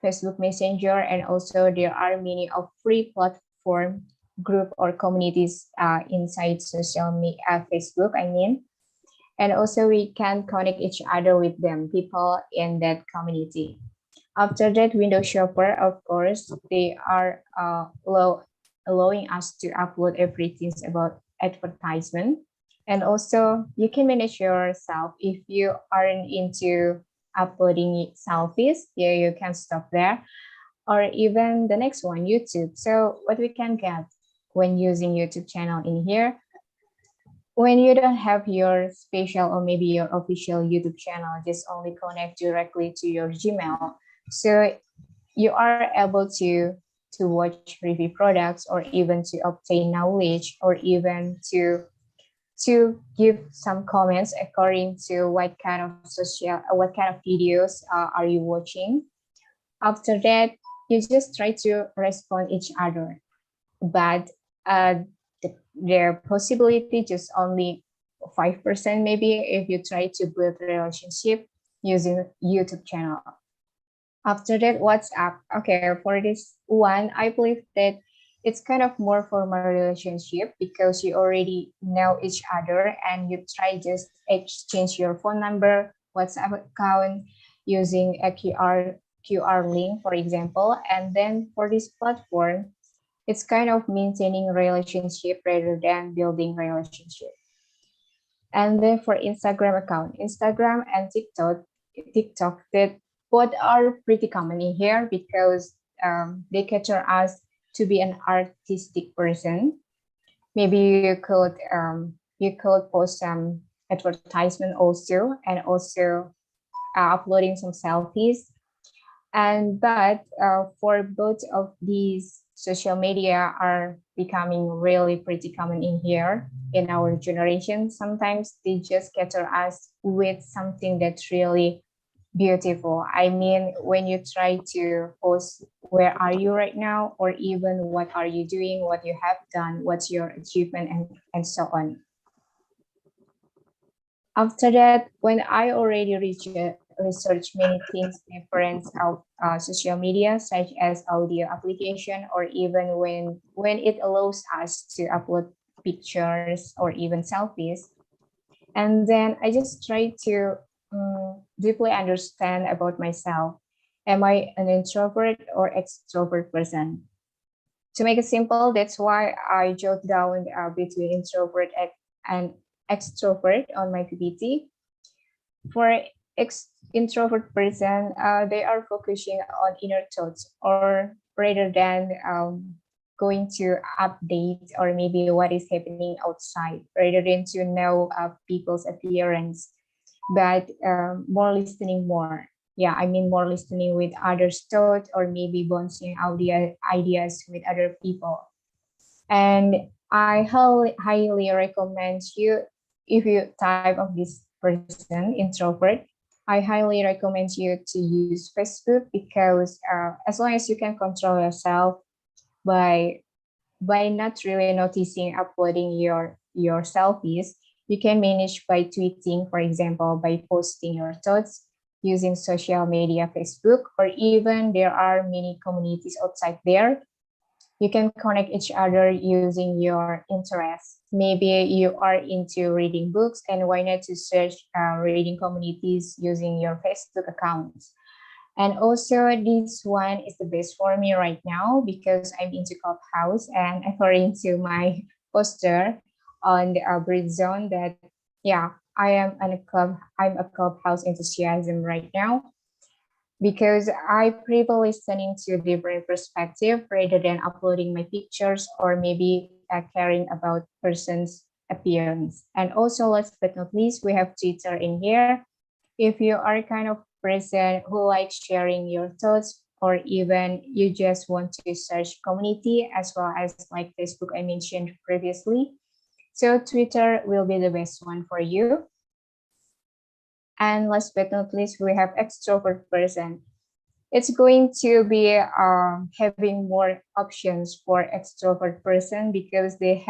and also there are many of free platform group or communities inside social media, Facebook, I mean. And also we can connect each other with them, people in that community. After that, window shopper, of course, they are allowing us to upload everything about advertisement. And also you can manage yourself if you aren't into uploading selfies. Yeah, you can stop there. Or even the next one, YouTube. So what we can get when using YouTube channel in here, when you don't have your special or maybe your official YouTube channel, just only connect directly to your Gmail. So you are able to watch review products, or even to obtain knowledge, or even to give some comments according to what kind of videos are you watching. After that, you just try to respond each other, but their possibility just only 5% maybe if you try to build a relationship using YouTube channel. After that, WhatsApp. Okay, for this one, I believe that it's kind of more formal relationship, because you already know each other and you try just exchange your phone number, WhatsApp account using a QR link, for example. And then for this platform, it's kind of maintaining relationship rather than building relationship. And then for Instagram account, Instagram and TikTok, that both are pretty common in here, because they cater us to be an artistic person. Maybe you could post some advertisement also, and also uploading some selfies. But for both of these, social media are becoming really pretty common in here in our generation. Sometimes they just cater us with something that's really beautiful. I mean, when you try to post where are you right now, or even what are you doing, what you have done, what's your achievement, and so on. After that, when I already research many things different of social media, such as audio application, or even when it allows us to upload pictures or even selfies. And then I just try to deeply understand about myself. Am I an introvert or extrovert person? To make it simple, that's why I jot down between introvert and extrovert on my PPT. For introvert person, they are focusing on inner thoughts, or rather than going to update or maybe what is happening outside, rather than to know people's appearance, but more listening more. Yeah, I mean more listening with others' thoughts, or maybe bouncing ideas with other people. And I highly recommend you, if you type of this person, introvert, I highly recommend you to use Facebook, because as long as you can control yourself by not really noticing uploading your selfies, you can manage by tweeting, for example, by posting your thoughts using social media, Facebook, or even there are many communities outside there. You can connect each other using your interests. Maybe you are into reading books, and why not to search reading communities using your Facebook accounts. And also this one is the best for me right now, because I'm into Clubhouse, and according to my poster on the Britzone, that yeah, I'm a Clubhouse enthusiasm right now, because I prefer listening to different perspective rather than uploading my pictures, or maybe caring about person's appearance. And also, last but not least, we have Twitter in here. If you are kind of person who likes sharing your thoughts, or even you just want to search community, as well as like Facebook I mentioned previously, so Twitter will be the best one for you. And last but not least, we have extrovert person. It's going to be having more options for extrovert person, because they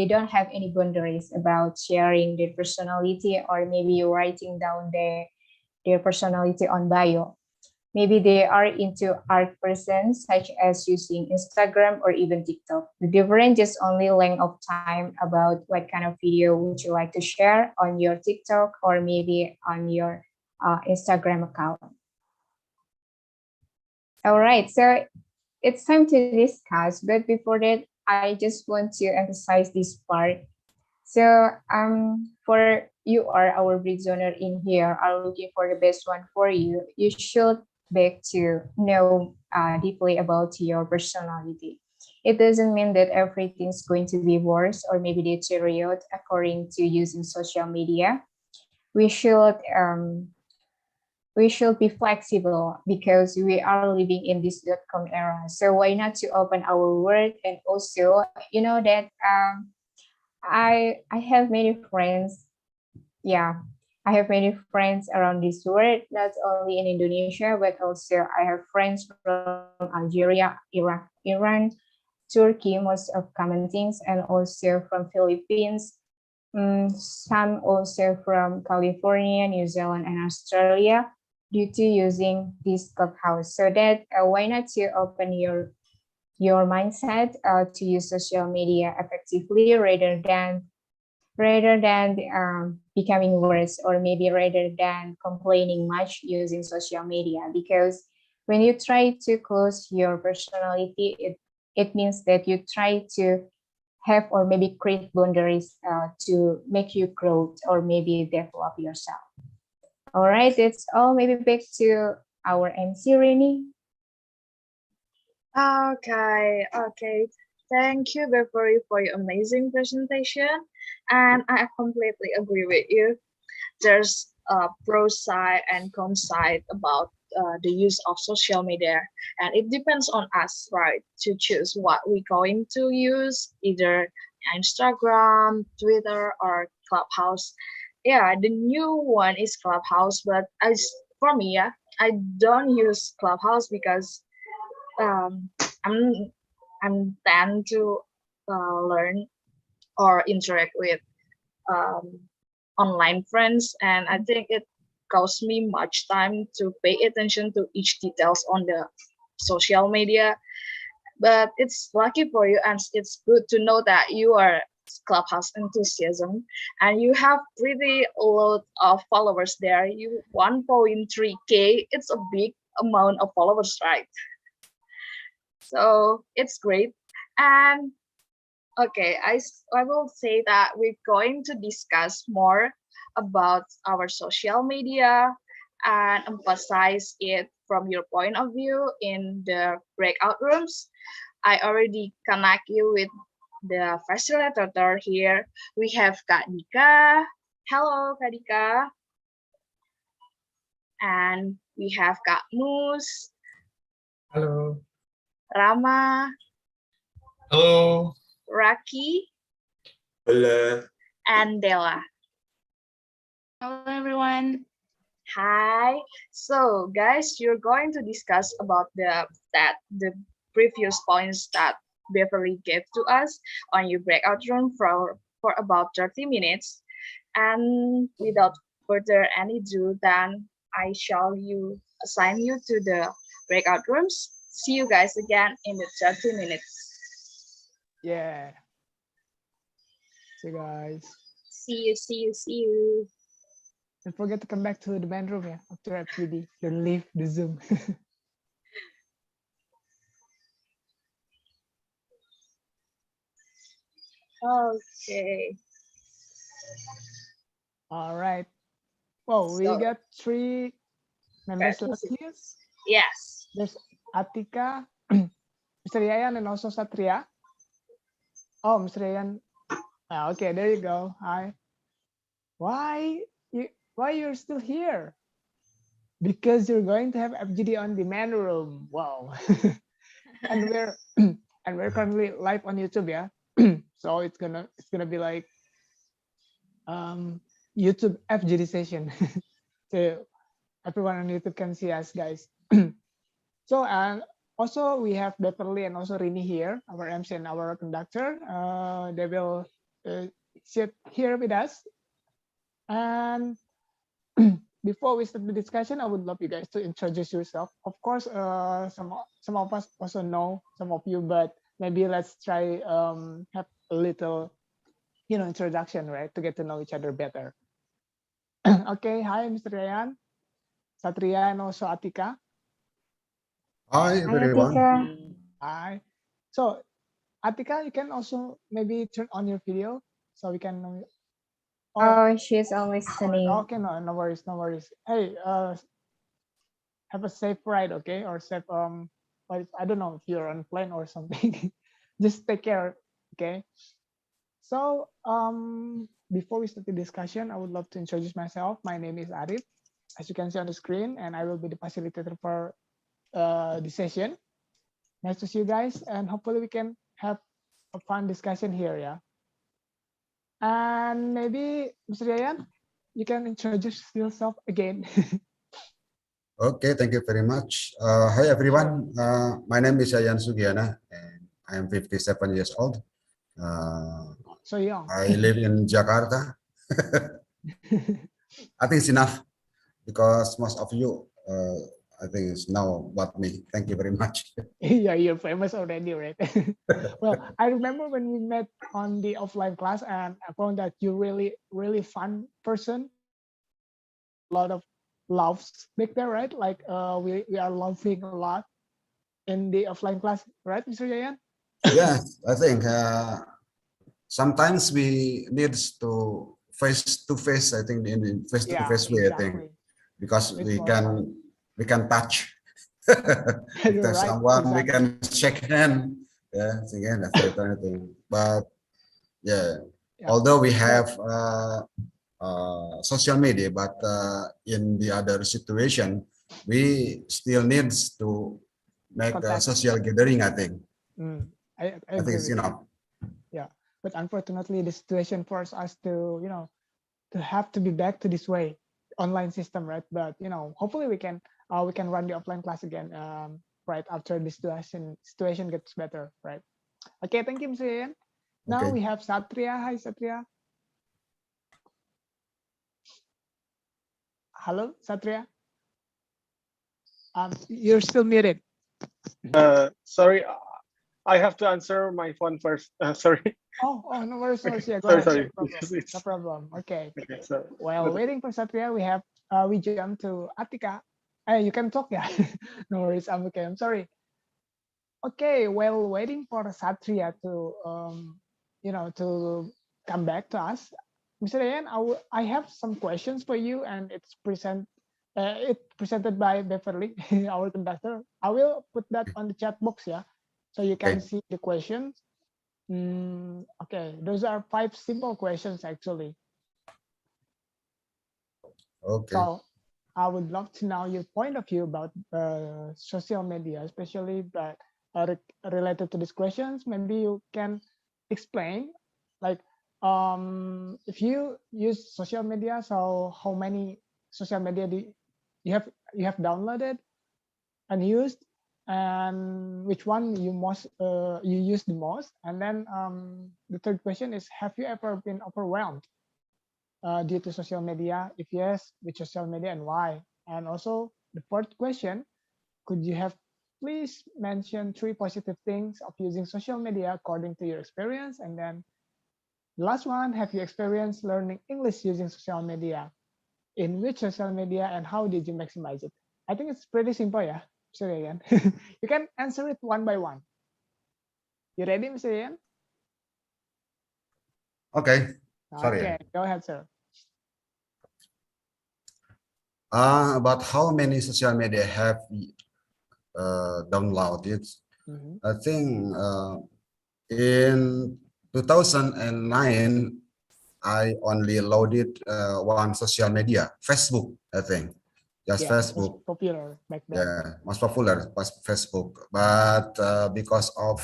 don't have any boundaries about sharing their personality, or maybe writing down their personality on bio. Maybe they are into art persons, such as using Instagram or even TikTok. The difference is only length of time about what kind of video would you like to share on your TikTok or maybe on your Instagram account. All right, so it's time to discuss, but before that, I just want to emphasize this part. So for you are our Britzoner in here are looking for the best one for you, you should beg to know deeply about your personality. It doesn't mean that everything's going to be worse or maybe deteriorate according to using social media. We should be flexible, because we are living in this .com era. So why not to open our world? And also, you know that I have many friends. Yeah, I have many friends around this world, not only in Indonesia, but also I have friends from Algeria, Iraq, Iran, Turkey, most of common things, and also from Philippines, some also from California, New Zealand, and Australia, due to using this Clubhouse. So that why not to open your mindset to use social media effectively, rather than becoming worse, or maybe rather than complaining much using social media. Because when you try to close your personality, it means that you try to have or maybe create boundaries to make you grow or maybe develop yourself. All right, that's all. Maybe back to our MC, Rini. Okay. Thank you, Beverly, for your amazing presentation. And I completely agree with you. There's a pro side and con side about the use of social media. And it depends on us, right, to choose what we're going to use, either Instagram, Twitter, or Clubhouse. Yeah, the new one is Clubhouse, but for me, yeah, I don't use Clubhouse because I'm tend to learn or interact with online friends, and I think it costs me much time to pay attention to each details on the social media. But it's lucky for you, and it's good to know that you are Clubhouse enthusiasm, and you have pretty a lot of followers there. You 1.3K. It's a big amount of followers, right? So it's great. And okay, I will say that we're going to discuss more about our social media and emphasize it from your point of view in the breakout rooms. I already connect you with the facilitator here. We have Kak Dika. Hello, Kak Dika. And we have Kak Mus, Hello. Rama, Hello. Raki, Hello. and Dela. Hello, everyone. Hi. So, guys, you're going to discuss about the previous points that Beverly gave to us on your breakout room for about 30 minutes. And without further any ado, then I shall assign you to the breakout rooms. See you guys again in the 30 minutes. Yeah. See you guys. See you. Don't forget to come back to the main room, yeah, after FGD. Don't leave the Zoom. Okay. All right. Well, we So- got 3 members Okay. left here. Yes. There's Atika, Mr. Yayan, and also Satria. Oh, Mr. Yayan. Okay, there you go. Hi. Why you're still here? Because you're going to have FGD on the main room. Wow. and we're currently live on YouTube, yeah. So it's gonna be like YouTube FGD session. So everyone on YouTube can see us, guys. So and also we have Beverly and also Rini here, our MC and our conductor. They will sit here with us. And before we start the discussion, I would love you guys to introduce yourself. Of course, some of us also know some of you, but maybe let's try have a little, introduction, right, to get to know each other better. Okay, hi, Mr. Ryan, Satria, and also Atika. Hi, everyone. Hi. So, Atika, you can also maybe turn on your video so we can know. Oh, she's always listening. Okay, no worries, no worries. Hey, have a safe ride, okay? Or safe like, I don't know if you're on plane or something. Just take care, okay? So before we start the discussion, I would love to introduce myself. My name is Arif, as you can see on the screen, and I will be the facilitator for the session. Nice to see you guys, and hopefully we can have a fun discussion here, yeah. And maybe Mr. Yayan, you can introduce yourself again. Okay, thank you very much. Hi, everyone. My name is Yayan Sugiana, and I am 57 years old. So young. I live in Jakarta. I think it's enough because most of you, I think, is know about me. Thank you very much. Yeah, you're famous already, right? Well, I remember when we met on the offline class, and I found that you're really fun person. A lot of laughs back there, right? Like we are laughing a lot in the offline class, right, Mr. Yayan? Yes, I think sometimes we need to face to face. I think in face to face way. I think because we can touch. If there's Right, someone we exactly. can shake hand. Yeah, again after anything. But yeah, although we have social media, but in the other situation, we still needs to make a social gathering. I think. I I think agree it's with you. Yeah, but unfortunately, the situation forced us to, to have to be back to this way, online system, right? But hopefully we can run the offline class again, right after the situation gets better, right? Okay, thank you, Mr. Ian. Now we have Satria. Hi, Satria. Hello, Satria. You're still muted. Sorry, I have to answer my phone first. Sorry. Oh, no worries, no worries. Yeah, go Sorry, ahead. sorry. No problem. No problem. Okay. Okay, sorry. While waiting for Satria, we jump to Atika. You can talk, yeah. No worries. I'm okay. I'm sorry. Okay. While waiting for Satria to to come back to us, Mr. Ian, I have some questions for you, and it's presented by Beverly, our conductor. I will put that on the chat box, yeah, so you can see the questions. Okay, those are 5 simple questions actually. Okay. So I would love to know your point of view about social media, especially that related to these questions. Maybe you can explain, like, if you use social media, so how many social media do you have downloaded and used, and which one you use the most? And then the third question is, have you ever been overwhelmed due to social media? If yes, which social media and why? And also the fourth question, could you have please mention 3 positive things of using social media according to your experience? And then the last one, have you experienced learning English using social media? In which social media and how did you maximize it? I think it's pretty simple, yeah, Mr. Ian. You can answer it one by one. You ready, Mr. Ian? Okay. Sorry. Okay, go ahead, sir. About how many social media have downloaded? I think in 2009, I only loaded one social media, Facebook, I think. Just Facebook. Most popular back then. Yeah, most popular was Facebook. But because of,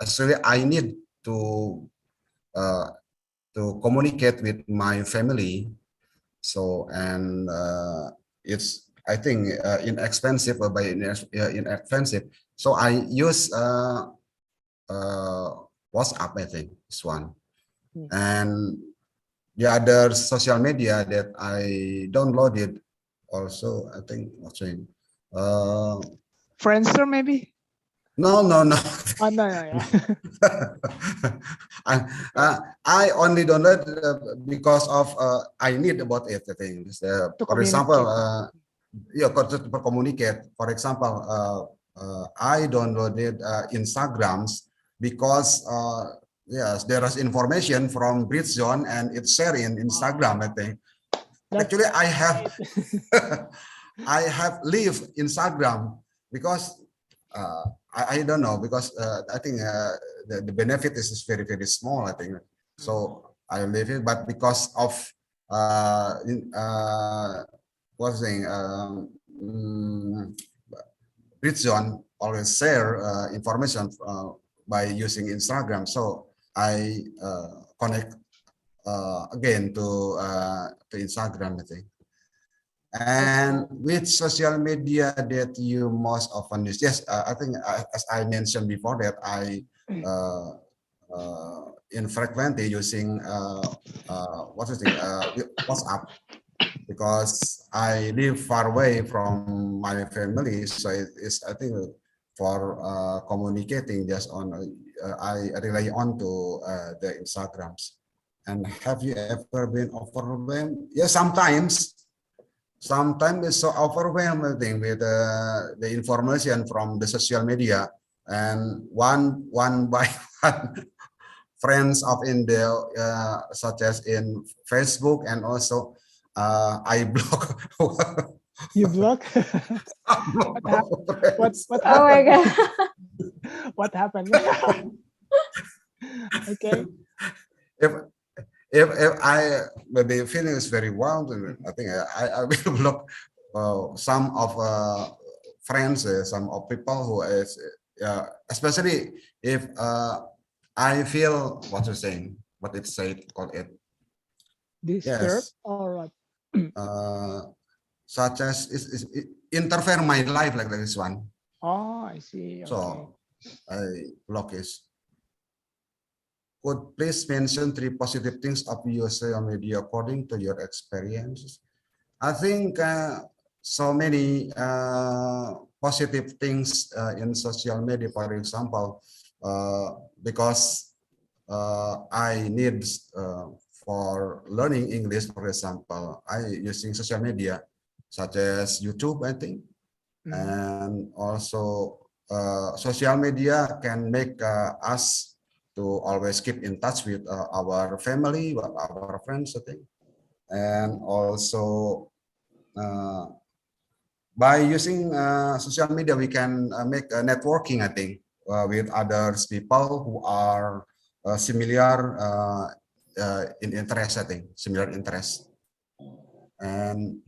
actually I need to communicate with my family. So, and it's, I think, inexpensive, inexpensive. So I use WhatsApp, I think, this one. And the other social media that I downloaded also, I think, Friendster, maybe? No. Oh, no, yeah. I only download because of I need about it, I think. For example, to communicate. For example, I downloaded Instagrams because yes, there is information from Britzone and it's shared in Instagram, I think. Actually, I have I have leave Instagram because I don't know, because I think the benefit is very, very small, I think. So I leave it, but because of what's the thing, Britzone always share information by using Instagram. So I connect again to Instagram, I think. And which social media that you most often use? Yes, I think as I mentioned before that I infrequently using WhatsApp, because I live far away from my family, so it's, I think, for communicating just on I rely on to the Instagrams. And have you ever been overwhelmed? Yeah, sometimes it's so overwhelming with the information from the social media, and one by one friends of India, such as in Facebook, and also I block. You block? What happened? Oh my God. What happened? Okay. If I maybe feeling is very wild, I think I will block some of friends, some of people who is especially if I feel what you're saying, what it said, call it. Disturb Yes. or what? Such as it interfere my life like this one. Oh, I see. Okay. So I block it. could please mention 3 positive things of social media according to your experiences? I think so many positive things in social media, for example, because I need for learning English, for example, I using social media such as YouTube, I think, and also social media can make us to always keep in touch with our family, with our friends, I think, and also by using social media, we can make networking, I think, with others people who are similar in interest, I think, similar interest. And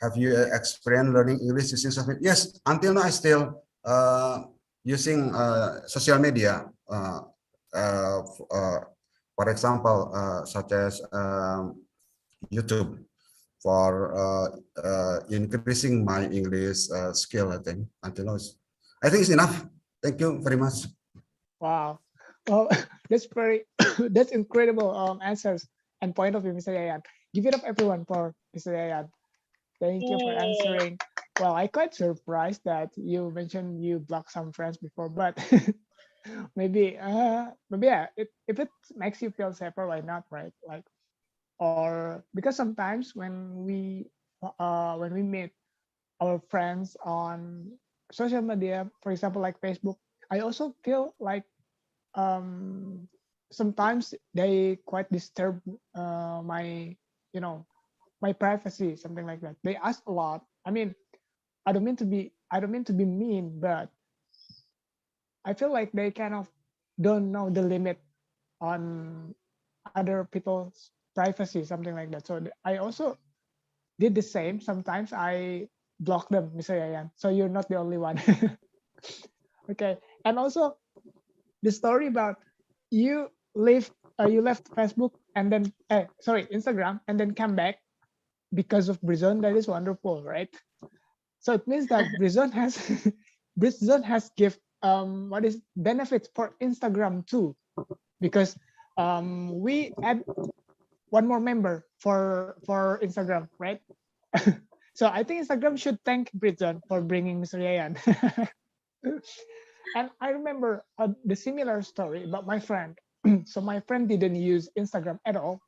have you experienced learning English using social media? Yes, until now I still using social media. For example, such as YouTube for increasing my English skill, I think, until now. I think it's enough. Thank you very much. Wow. Well, that's that's incredible answers and point of view, Mr. Yayan. Give it up, everyone, for Mr. Yayan. Thank you for answering. Well, I quite surprised that you mentioned you blocked some friends before, but maybe yeah, if it makes you feel safer, why not, right? Like, or because sometimes when we meet our friends on social media, for example, like Facebook, I also feel like sometimes they quite disturb my my privacy, something like that. They ask a lot. I mean, I don't mean to be mean, but I feel like they kind of don't know the limit on other people's privacy, something like that. So I also did the same. Sometimes I block them, Mr. Yayan. So you're not the only one. Okay. And also the story about you left Facebook and then Instagram and then come back because of Britzone. That is wonderful, right? So it means that Britzone has give what is benefits for Instagram too, because we add one more member for Instagram, right? So I think Instagram should thank Britzone for bringing Mr. Yayan. And I remember the similar story about my friend. So my friend didn't use Instagram at all.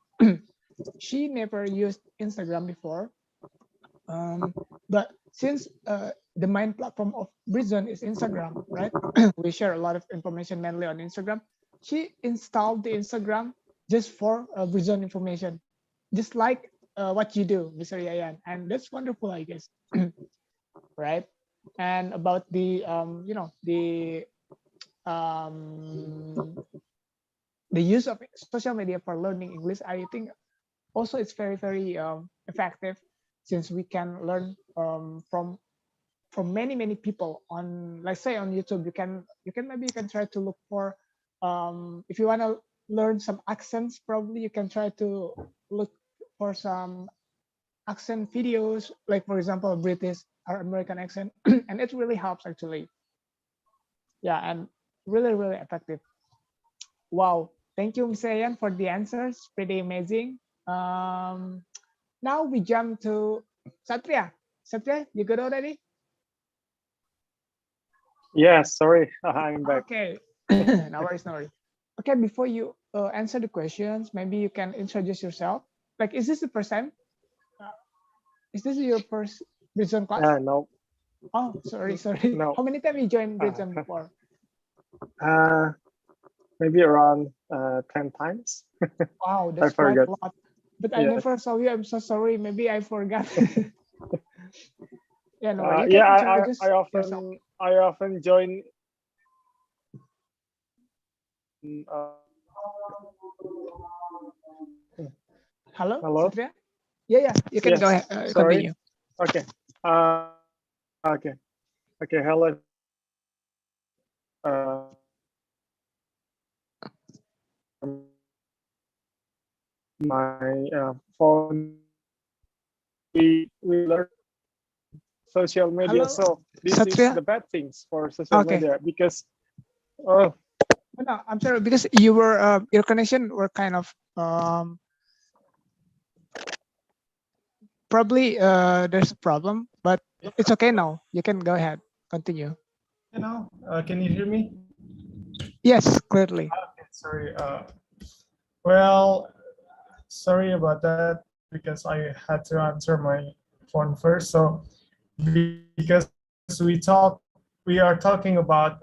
She never used Instagram before. But since the main platform of Britzone is Instagram, right? We share a lot of information mainly on Instagram. She installed the Instagram just for Britzone information, just like what you do, Mr. Yayan, and that's wonderful, I guess, right? And about the the use of social media for learning English, I think also it's very effective, since we can learn from many people on, let's say, on YouTube. You can try to look for if you want to learn some accents, probably you can try to look for some accent videos, like for example British or American accent, and it really helps actually. Yeah, and really effective. Wow, thank you, Mr. Ian, for the answers. Pretty amazing. Now we jump to Satria. Satria, you good already? Yes, sorry, I'm back. Okay, no worries, no worries. Okay, before you answer the questions, maybe you can introduce yourself. Like, is this the first time? Is this your first Britzone class? No. Oh, sorry. No. How many times you joined Britzone before? Maybe around 10 times. Wow, that's quite a lot. But I never saw you. I'm so sorry. Maybe I forgot. Yeah, no. I often join. Hello, Hello. Satria? Yeah. You can go ahead. Sorry. Continue. Okay. Okay. Hello. My phone. We learn social media. Hello, so this Satria? is the bad things for social media, because No, I'm sorry because you were your connection were kind of probably there's a problem, but it's okay now. You can go ahead, continue. You know, can you hear me? Yes, clearly. Okay, sorry. Well, sorry about that because I had to answer my phone first. So because we are talking about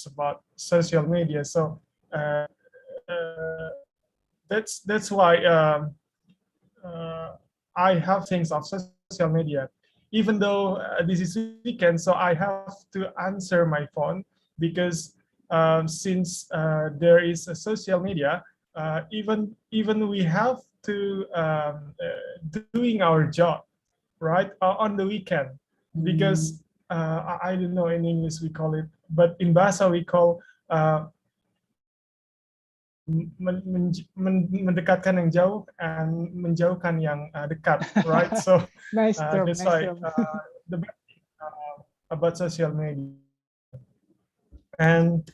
about social media. So that's why I have things of social media. Even though this is weekend, so I have to answer my phone because since there is a social media, even we have to doing our job, right, on the weekend, because I don't know in English we call it, but in Bahasa we call mendekatkan yang jauh and menjauhkan yang dekat, right? So Nice term, that's nice why term. the best thing about social media. And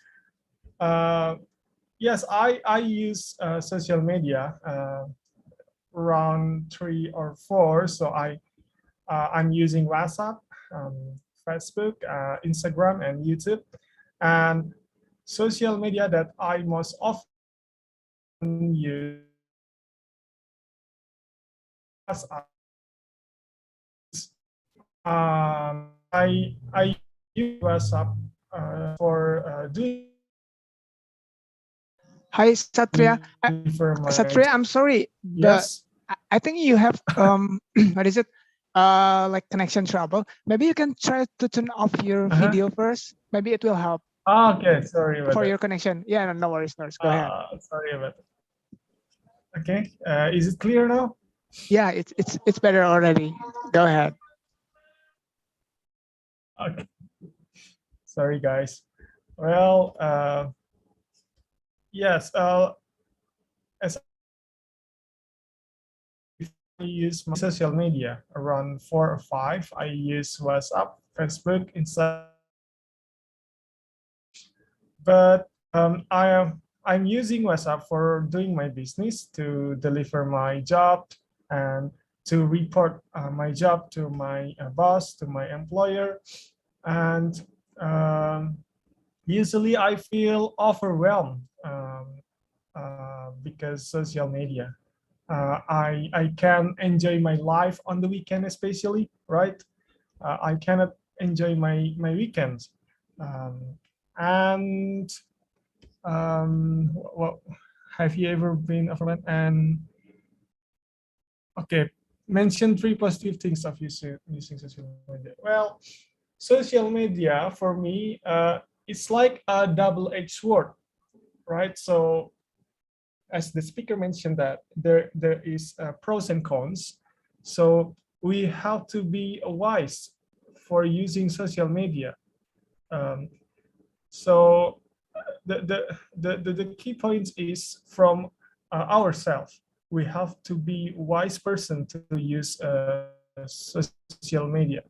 yes, I use social media around 3 or 4. So I'm using WhatsApp, Facebook, Instagram, and YouTube. And social media that I most often use I use WhatsApp for doing. Hi Satria. For my Satria, I'm sorry. yes. I think you have what is it? Like connection trouble. Maybe you can try to turn off your video first. Maybe it will help. Okay, sorry about For that. your connection. Yeah, no worries, no worries. Go ahead. Sorry about that. Okay, is it clear now? Yeah, it's better already. Go ahead. Okay. Sorry, guys. Well, yes. As I use my social media around 4 or 5. I use WhatsApp, Facebook, Instagram. But I'm using WhatsApp for doing my business, to deliver my job and to report my job to my boss, to my employer. And usually I feel overwhelmed because social media. I can enjoy my life on the weekend, especially, right? I cannot enjoy my weekends. And well, have you ever been overwhelmed? And okay, mention 3 positive things of using social media. Well, social media for me, it's like a double-edged sword, right? So as the speaker mentioned that there is pros and cons. So we have to be wise for using social media. So the key point is from ourselves. We have to be wise person to use social media.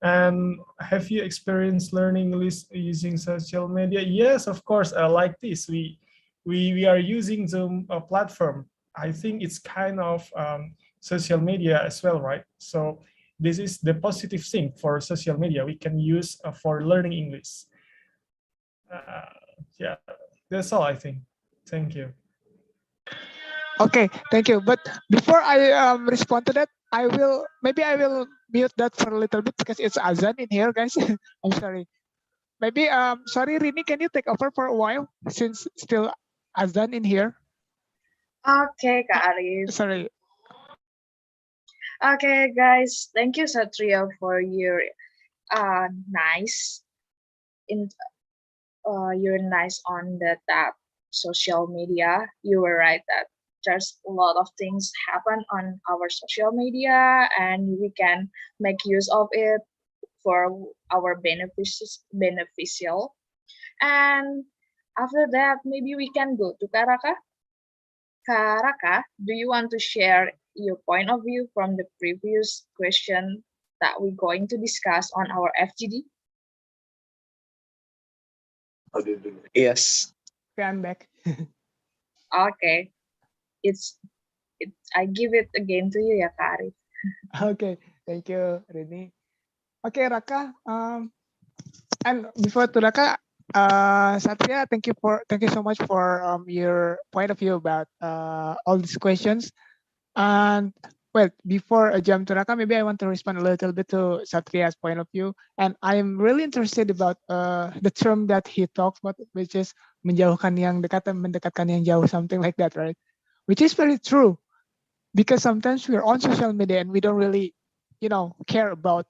And have you experienced learning using social media? Yes, of course. Like this, we are using Zoom platform. I think it's kind of social media as well, right? So this is the positive thing for social media we can use for learning English. Yeah, that's all I think. Thank you. Okay, thank you. But before I respond to that, I will mute that for a little bit because it's azan in here, guys. I'm sorry. Maybe sorry, Rini, can you take over for a while since still azan in here? Okay, Kak Arif. Sorry. Okay, guys. Thank you, Satria, for your nice you're nice on the tab social media. You were right that there's a lot of things happen on our social media and we can make use of it for our beneficial. And after that, maybe we can go to Karaka. Karaka, do you want to share your point of view from the previous question that we're going to discuss on our FGD? Yes. Okay, I'm back. Okay, I give it again to you, ya, Kak Arif. Okay, thank you, Rini. Okay, Raka. And before to Raka, Satria, thank you so much for your point of view about all these questions. And well, before I jump to Raka, maybe I want to respond a little bit to Satria's point of view. And I'm really interested about the term that he talks about, which is menjauhkan yang dekat dan mendekatkan yang jauh, something like that, right? Which is very true, because sometimes we're on social media and we don't really, care about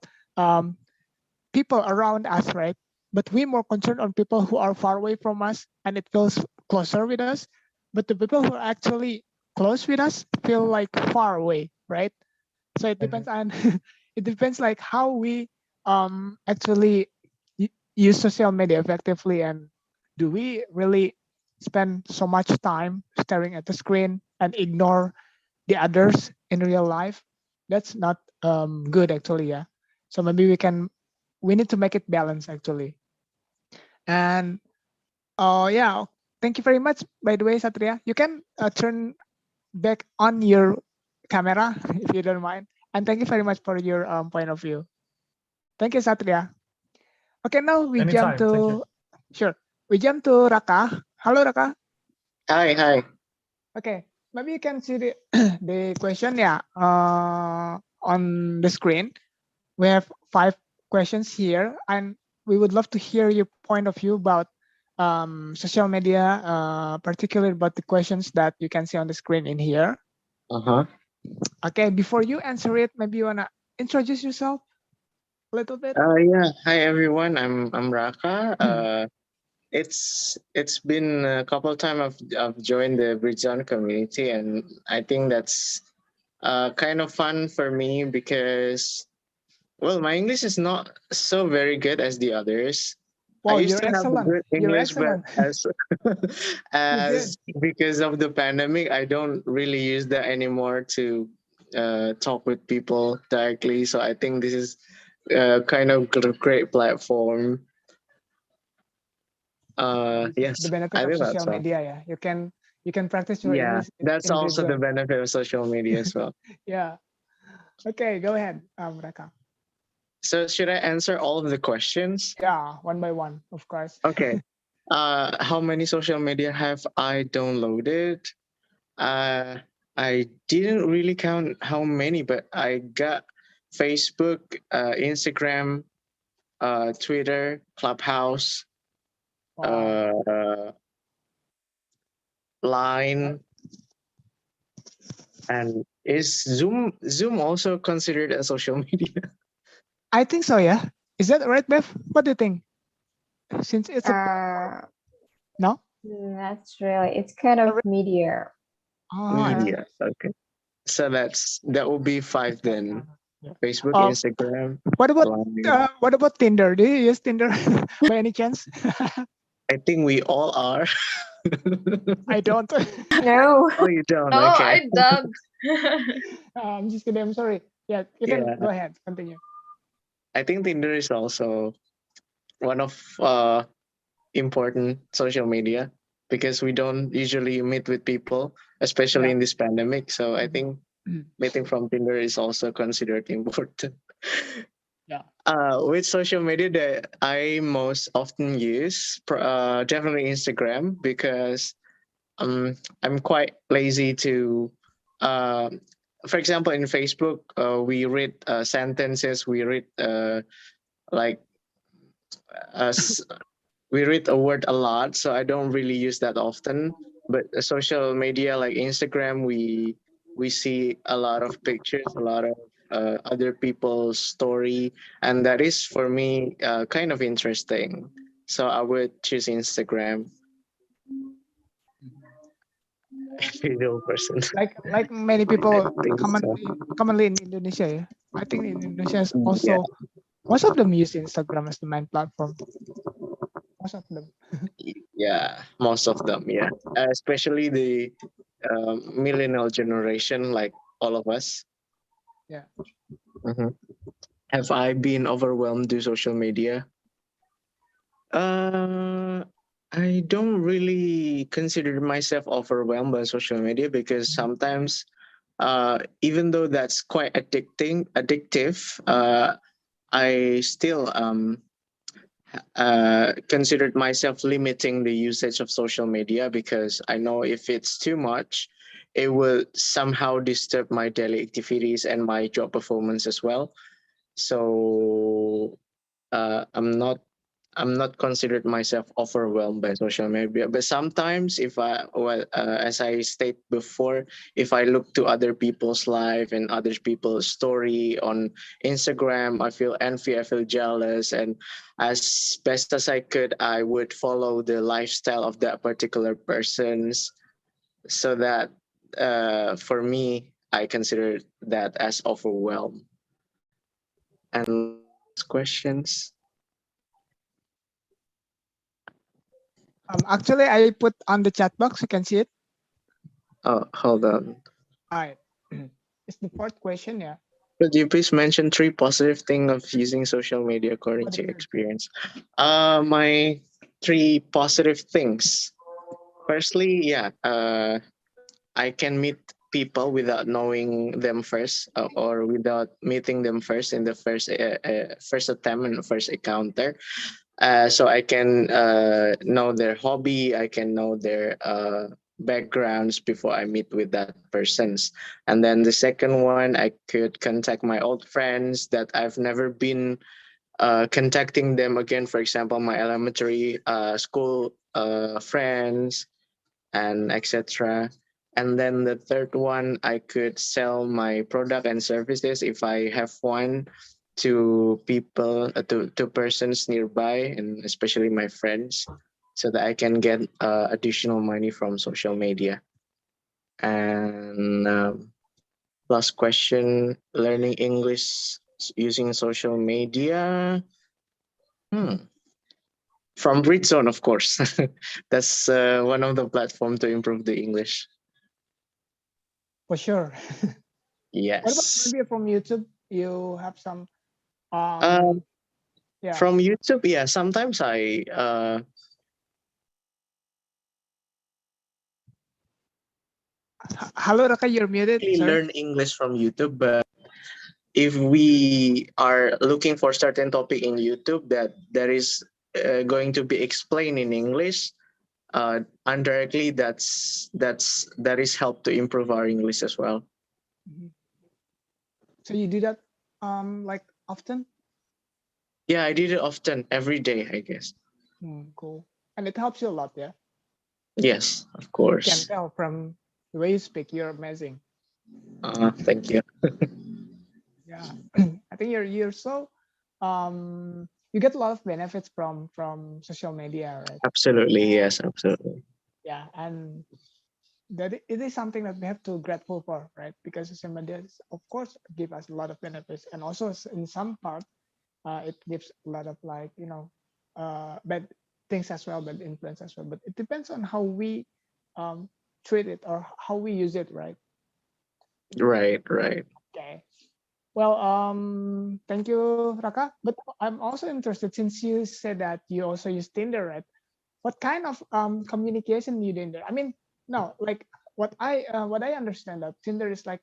people around us, right? But we're more concerned on people who are far away from us and it feels closer with us. But the people who are actually close with us feel like far away, right? So it depends on it depends like how we actually use social media effectively, and do we really spend so much time staring at the screen and ignore the others in real life? That's not good actually, yeah. So maybe we need to make it balanced actually. And yeah, thank you very much. By the way, Satria, you can turn back on your camera if you don't mind. And thank you very much for your point of view. Thank you, Satria. Okay, now we jump Anytime, thank you. to sure. We jump to Raka. Hello, Raka. Hi. Okay, maybe you can see the the question, yeah, on the screen. We have 5 questions here, and we would love to hear your point of view about social media, particularly about the questions that you can see on the screen in here. Okay, before you answer it, maybe you wanna introduce yourself a little bit. Yeah. Hi everyone. I'm Raka. It's been a couple of times I've joined the Britzone community, and I think that's kind of fun for me because, well, my English is not so very good as the others. Wow, I used you're to have a excellent. good You're English, but excellent. as because of the pandemic, I don't really use that anymore to talk with people directly. So I think this is kind of a great platform. Yes, The benefit I of think that's social all. media, yeah. You can practice your Yeah, English that's in also the Britzone. benefit of social media as well. Yeah. Okay, go ahead, Raka. So should I answer all of the questions? Yeah, one by one, of course. Okay. How many social media have I downloaded? I didn't really count how many, but I got Facebook, Instagram, Twitter, Clubhouse, Line, and is Zoom also considered a social media? I think so, yeah. Is that right, Bev? What do you think? Since it's no? That's really, it's kind of media. Media, okay. So that will be 5 then. Facebook, Instagram. What Line. what about Tinder? Do you use Tinder by any chance? I think we all are. I don't. No. Oh, you don't? No, Okay. I don't. I'm just kidding. I'm sorry. Yeah, you can go ahead. Continue. I think Tinder is also one of important social media because we don't usually meet with people, especially in this pandemic. So I think meeting from Tinder is also considered important. Yeah. Which social media that I most often use? Definitely Instagram, because I'm quite lazy to. For example, in Facebook, we read sentences. We read like we read a word a lot, so I don't really use that often. But social media like Instagram, we see a lot of pictures, a lot of other people's story, and that is for me kind of interesting. So I would choose Instagram. Video person. Like many people So. commonly in Indonesia, yeah. I think in Indonesia is also most of them use Instagram as the main platform. Most of them. Yeah, most of them. Yeah, especially the millennial generation, like all of us. Yeah. Have I been overwhelmed to social media? I don't really consider myself overwhelmed by social media because sometimes, even though that's quite addictive, I still considered myself limiting the usage of social media because I know if it's too much, it will somehow disturb my daily activities and my job performance as well. So I'm not considered myself overwhelmed by social media, but sometimes if as I stated before, if I look to other people's life and other people's story on Instagram, I feel envy, I feel jealous, and as best as I could, I would follow the lifestyle of that particular person's, so that for me, I consider that as overwhelmed. And questions. Actually, I put on the chat box. You can see it. Oh, hold on. All right. It's the fourth question. Yeah. Could you please mention 3 positive things of using social media according to your experience? My 3 positive things. Firstly, yeah, I can meet people without knowing them first, or without meeting them first in the first attempt and first encounter. So I can know their hobby, I can know their backgrounds before I meet with that persons. And then the second one, I could contact my old friends that I've never been contacting them again. For example, my elementary school friends and etc. And then the third one, I could sell my product and services if I have one to people, to persons nearby, and especially my friends, so that I can get additional money from social media. And last question, learning English using social media. From Britzone, of course. That's one of the platform to improve the English. For sure. Yes. What about maybe from YouTube? You have some. Yeah. From YouTube, yeah. Sometimes I Hello, Raka, you're muted. really Sorry. learn English from YouTube, but if we are looking for certain topic in YouTube that there is going to be explained in English, indirectly that is help to improve our English as well. So you do that like often? Yeah, I did it often, every day, I guess. Cool. And it helps you a lot, yeah? Yes, of Can course. tell from the way you speak, you're amazing. Thank you. Yeah. I think you're so you get a lot of benefits from social media, right? Absolutely, yes, absolutely. Yeah, and that it is something that we have to grateful for, right? Because social media is, of course, give us a lot of benefits, and also in some part it gives a lot of like bad things as well, bad influence as well, but it depends on how we treat it or how we use it, right? Right. Okay. Well, thank you, Raka. But I'm also interested, since you said that you also use Tinder, right? What kind of communication you do in there? I mean, no, like what I understand that Tinder is like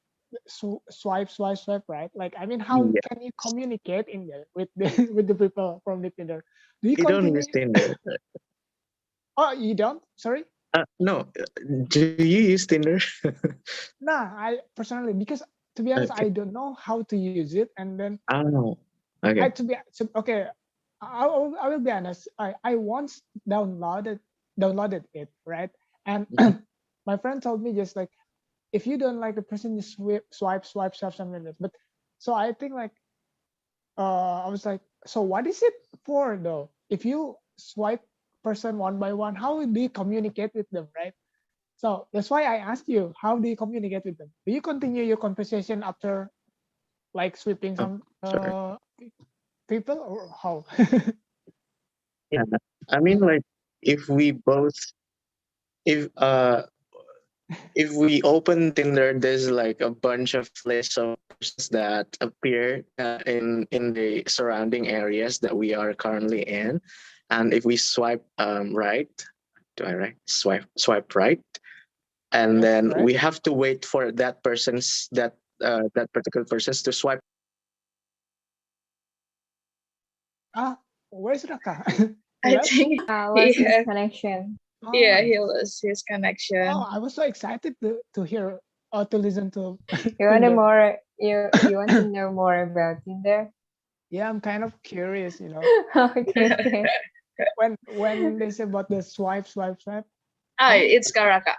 swipe, right? Like, I mean, how Yeah. can you communicate in there with the with the people from the Tinder? Do you You don't continue? use Tinder. Oh, you don't? Sorry. No. Do you use Tinder? Nah, I personally, because to be honest, Okay. I don't know how to use it, and then Oh, okay. okay. I will be honest. I once downloaded it, right? And my friend told me just like, if you don't like the person, you swipe, something like this. But so I think like I was like, so what is it for though? If you swipe person one by one, how do you communicate with them, right? So that's why I asked you, how do you communicate with them? Do you continue your conversation after like sweeping some Sorry. people, or how? Yeah. I mean, like, if we both, if if we open Tinder, there's like a bunch of lists of persons that appear in the surrounding areas that we are currently in, and if we swipe right, swipe right, and then we have to wait for that particular person's to swipe. Where's Raka? I think lost his connection. Yeah, he lost his connection. Oh, I was so excited to hear or to listen to. You want Tinder. more? You want to know more about Tinder? Yeah, I'm kind of curious, you know. Okay. When they say about the swipe. It's Karaka.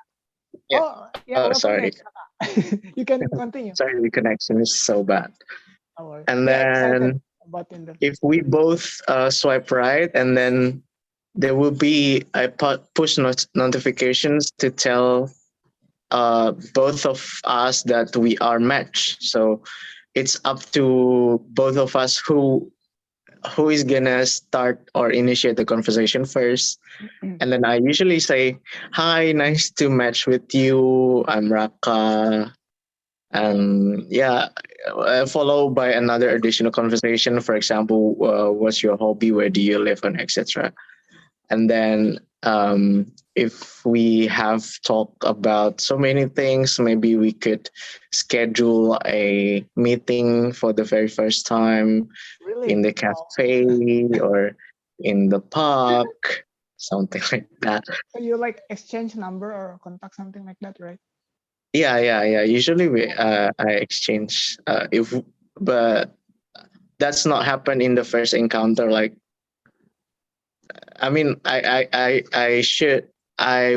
Yeah. Oh, yeah. Sorry. You can continue. Sorry, the connection is so bad. Oh, And yeah, excited then about Tinder. if we both swipe right, and then there will be a push notifications to tell both of us that we are matched. So it's up to both of us who is gonna start or initiate the conversation first. And then I usually say, "Hi, nice to match with you. I'm Raka." And yeah, followed by another additional conversation. For example, what's your hobby? Where do you live? And etc. And then if we have talked about so many things, maybe we could schedule a meeting for the very first time in the cafe or in the park, something like that. So you like exchange number or contact, something like that, right? Yeah. Usually I exchange but that's not happened in the first encounter. Like, I mean, I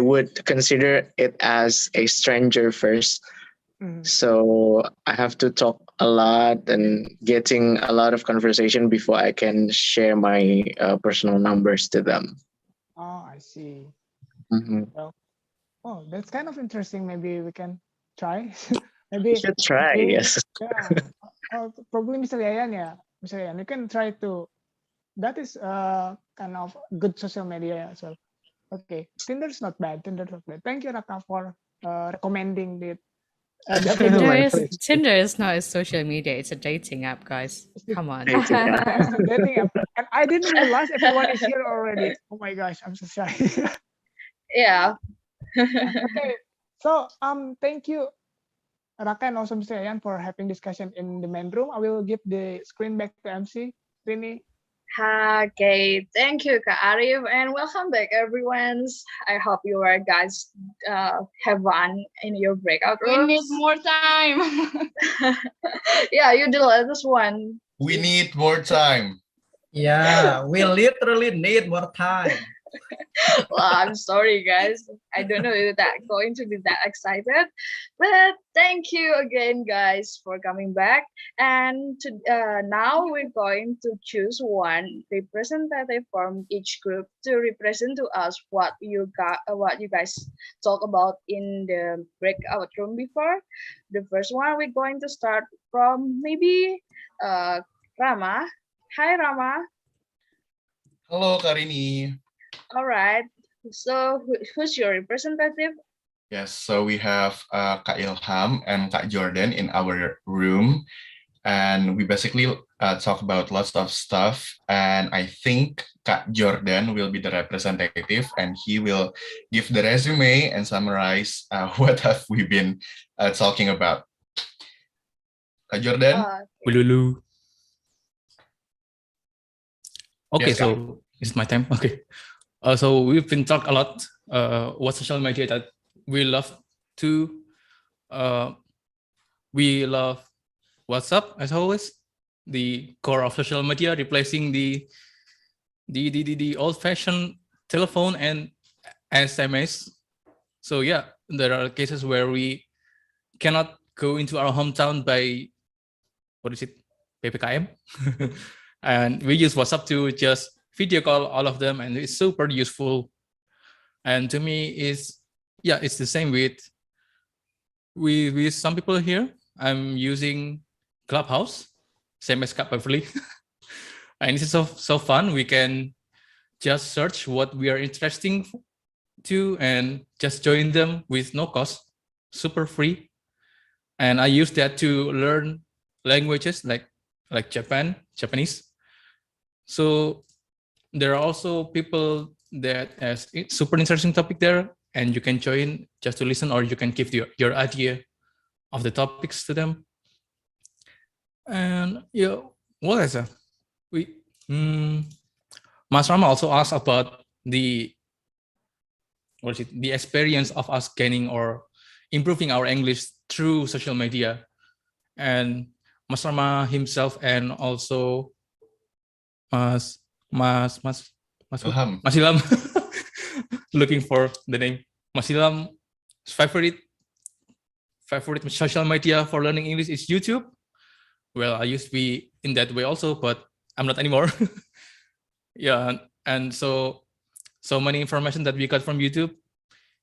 would consider it as a stranger first. So I have to talk a lot and getting a lot of conversation before I can share my personal numbers to them. Oh, I see. Mm-hmm. Well, oh, that's kind of interesting. Maybe we can try. Maybe You should try, yes. Yeah. Probably Mr. Yayan, yeah. Mr. Yayan, you can try to. That is kind of good social media as well. Okay, Tinder's not bad. Thank you, Raka, for recommending it. Tinder is not a social media, it's a dating app, guys. Come on. It's a dating app. And I didn't realize everyone is here already. Oh my gosh, I'm so shy. Yeah. Okay, so thank you, Raka, and also Mr. Yayan, for having discussion in the main room. I will give the screen back to MC Rini. Okay, thank you, Kak Arif, and welcome back, everyone. I hope you guys have fun in your breakout rooms. We need more time. Yeah, you the latest one. We need more time. Yeah, we literally need more time. Well, I'm sorry, guys. I don't know if that going to be that excited, but thank you again, guys, for coming back. And now we're going to choose one representative from each group to represent to us what you guys talk about in the breakout room before. The first one we're going to start from maybe Rama. Hi, Rama. Hello, Karini. All right. So who's your representative? Yes, so we have Kak Ilham and Kak Jordan in our room, and we basically talk about lots of stuff. And I think Kak Jordan will be the representative, and he will give the resume and summarize what have we been talking about. Kak Jordan? Ululu. Okay, Yes, so it's my time. Okay. So we've been talking a lot what social media that we love to. We love WhatsApp as always, the core of social media, replacing the old-fashioned telephone and SMS. So yeah, there are cases where we cannot go into our hometown by PPKM, and we use WhatsApp to just video call all of them, and it's super useful. And to me, it's the same with some people here. I'm using Clubhouse, same as Beverly, and it's so fun. We can just search what we are interested to and just join them with no cost, super free. And I use that to learn languages like Japanese. So there are also people that has super interesting topic there, and you can join just to listen, or you can give your idea of the topics to them. And yeah, what is that? Mas Rama also asked about the experience of us gaining or improving our English through social media. And Mas Rama himself and also Mas Ilham looking for the name. Mas Ilham's favorite social media for learning English is YouTube. Well, I used to be in that way also, but I'm not anymore. Yeah, and so many information that we got from YouTube,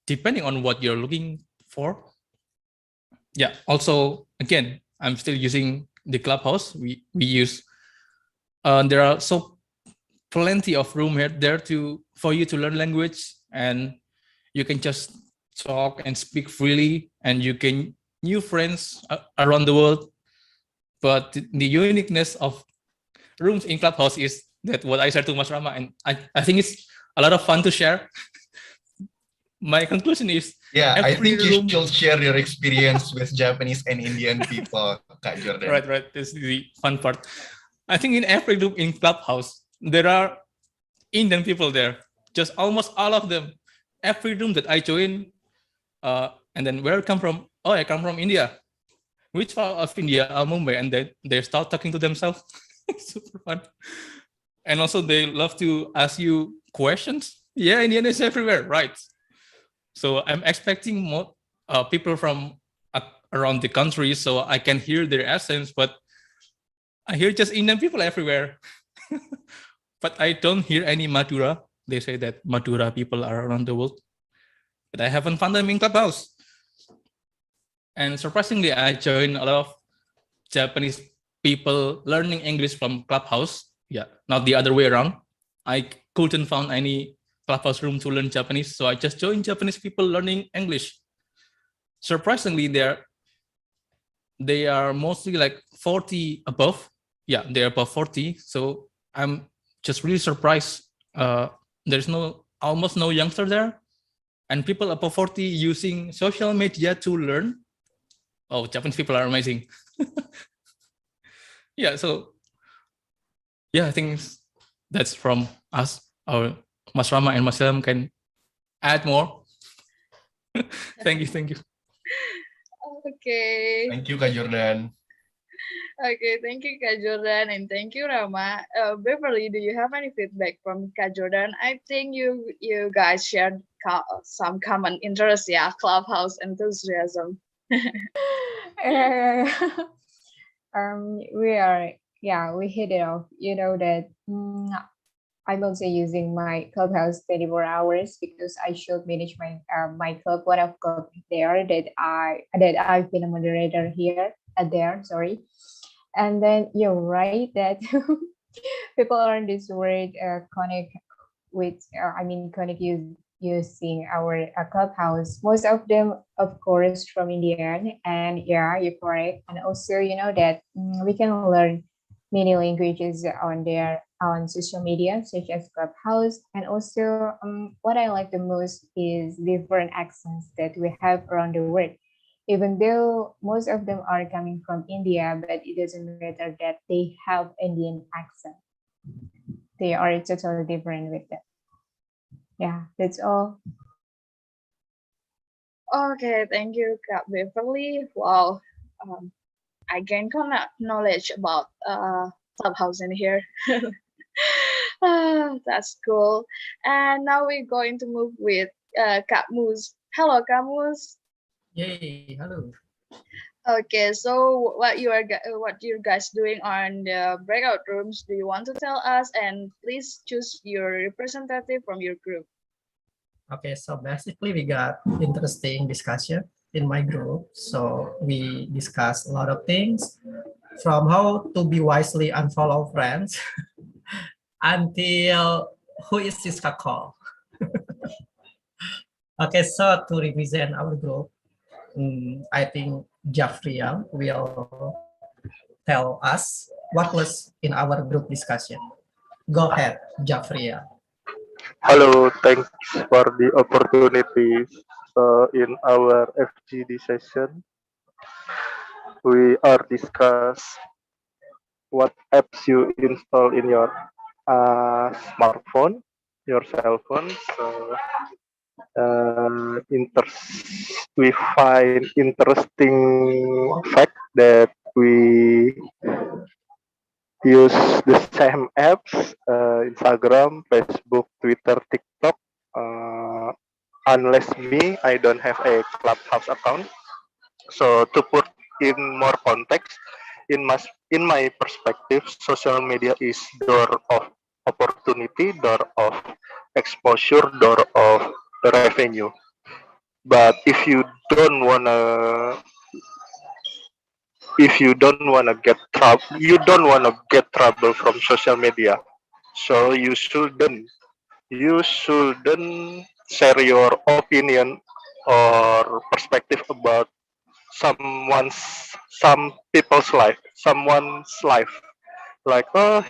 depending on what you're looking for. Yeah, also, again, I'm still using the Clubhouse. We use, there are plenty of room there for you to learn language, and you can just talk and speak freely, and you can new friends around the world. But the uniqueness of rooms in Clubhouse is that what I said to Mas Rama, and I think it's a lot of fun to share. My conclusion is, I think you should share your experience with Japanese and Indian people, Kak Jordan. Right. This is the fun part. I think in every group in Clubhouse, there are Indian people there. Just almost all of them. Every room that I join, and then where I come from? Oh, I come from India. Which part of India? Mumbai. And then they start talking to themselves. Super fun. And also they love to ask you questions. Yeah, Indian is everywhere, right? So I'm expecting more people from around the country, so I can hear their accents, but I hear just Indian people everywhere. But I don't hear any Madura. They say that Madura people are around the world, but I haven't found them in Clubhouse. And surprisingly, I joined a lot of Japanese people learning English from Clubhouse. Yeah, not the other way around. I couldn't find any Clubhouse room to learn Japanese, so I just joined Japanese people learning English. Surprisingly, they are mostly like 40 above. Yeah, they're above 40. So I'm just really surprised. There's almost no youngster there, and people above 40 using social media to learn. Oh, Japanese people are amazing. Yeah, so yeah, I think that's from us. Our Mas Rama and Mas Ilham can add more. Thank you. Okay. Thank you, Kak Jordan. Okay, thank you, Kak Jordan, and thank you, Rama. Beverly, do you have any feedback from Kak Jordan? I think you guys shared some common interests, yeah, Clubhouse enthusiasm. We hit it off. You know that I'm also using my Clubhouse 24 hours because I should manage my club. One of club there that I've been a moderator here sorry. And then you're right that people learn this word connect using our Clubhouse. Most of them, of course, from India. And yeah, you're correct. And also, you know that we can learn many languages on social media, such as Clubhouse. And also, what I like the most is different accents that we have around the world. Even though most of them are coming from India, but it doesn't matter that they have Indian accent. They are totally different with them. Yeah, that's all. Okay, thank you, Kak Beverly. Wow, I gained knowledge about Clubhouse in here. That's cool. And now we're going to move with Kak Mus. Hello, Kak Mus. Yay, hello. Okay, so what you guys doing on the breakout rooms? Do you want to tell us? And please choose your representative from your group. Okay, so basically we got interesting discussion in my group. So we discussed a lot of things, from how to be wisely unfollow friends until who is this call. Okay, so to represent our group, I think Jafriel will tell us what was in our group discussion. Go ahead, Jafriel. Hello, thanks for the opportunity. So in our FGD session, we are discuss what apps you install in your smartphone, your cell phone. So we find interesting fact that we use the same apps, Instagram, Facebook, Twitter, TikTok. Uh, unless me, I don't have a Clubhouse account. So to put in more context, in my perspective, social media is door of opportunity, door of exposure, door of revenue. But if you don't wanna get trouble, you don't wanna get trouble from social media. So you shouldn't share your opinion or perspective about someone's some people's life, someone's life. Like oh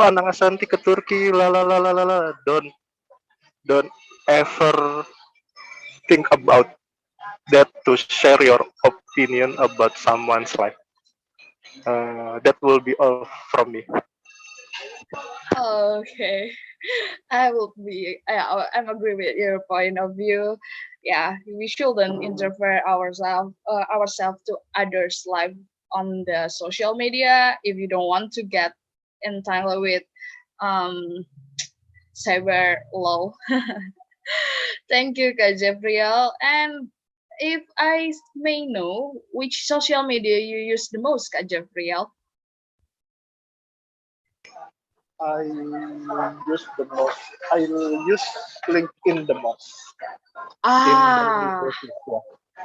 anak Asanti ke Turki, la la la la la la. Don't ever think about that to share your opinion about someone's life. That will be all from me. Okay, I'm agree with your point of view. Yeah, we shouldn't interfere ourselves to others' life on the social media if you don't want to get entangled with um cyber law. Thank you, Kak Jeffriel. And if I may know, which social media you use the most, Kak Jeffriel? I use the most. I use LinkedIn the most. Ah,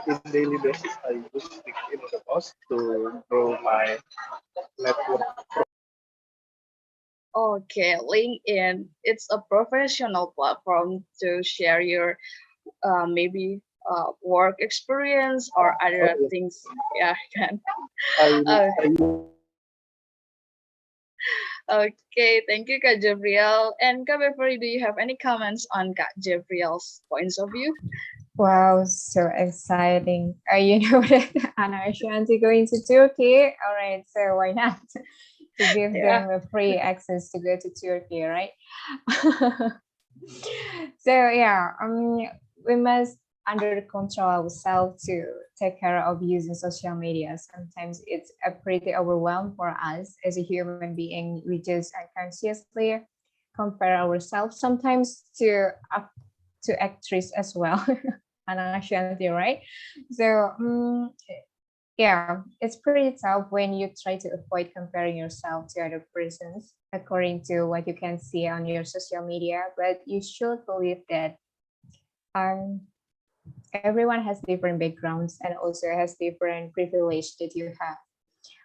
In daily basis, I use LinkedIn the most to grow my network. okay. LinkedIn. It's a professional platform to share your maybe work experience or other things. Yeah, kan. Uh, okay, thank you, Kak Jeffriel. And Kak Beverly, do you have any comments on Kak Jeffriel's points of view? Wow, so exciting. You know that Anna Ashanti going to Turkey. All right, so why not? To give them a free access to go to Turkey, right? So yeah, we must under control ourselves to take care of using social media. Sometimes it's a pretty overwhelmed for us as a human being. We just unconsciously compare ourselves sometimes to actress as well. Anna Shanti, right? So yeah, it's pretty tough when you try to avoid comparing yourself to other persons according to what you can see on your social media. But you should believe that um, everyone has different backgrounds and also has different privilege that you have.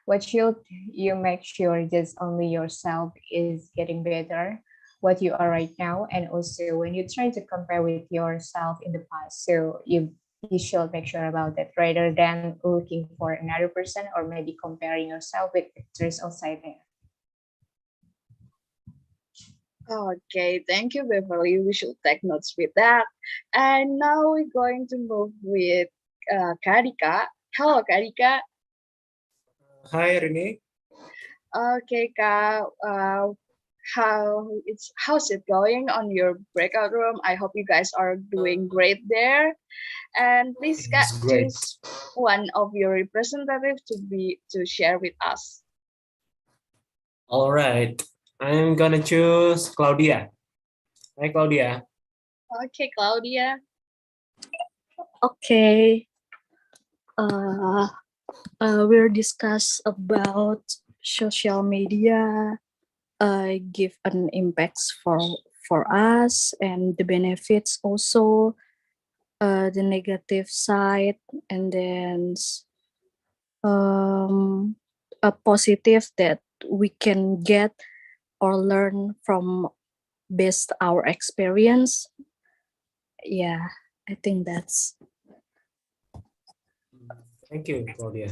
What should you make sure just only yourself is getting better, what you are right now, and also when you try to compare with yourself in the past. So you should make sure about that rather than looking for another person or maybe comparing yourself with actors outside there. Okay, thank you, Beverly. We should take notes with that. And now we're going to move with Karika. Hello, Karika. Hi, Rini. Okay, Kak. How's it going on your breakout room? I hope you guys are doing great there. And please, Kak, choose one of your representatives to share with us. All right, I'm gonna choose Claudia. Hi, Claudia. Okay, Claudia. Okay. We'll discuss about social media give an impacts for us and the benefits also, the negative side, and then a positive that we can get or learn from based our experience. Yeah, I think that's. Thank you, Claudia.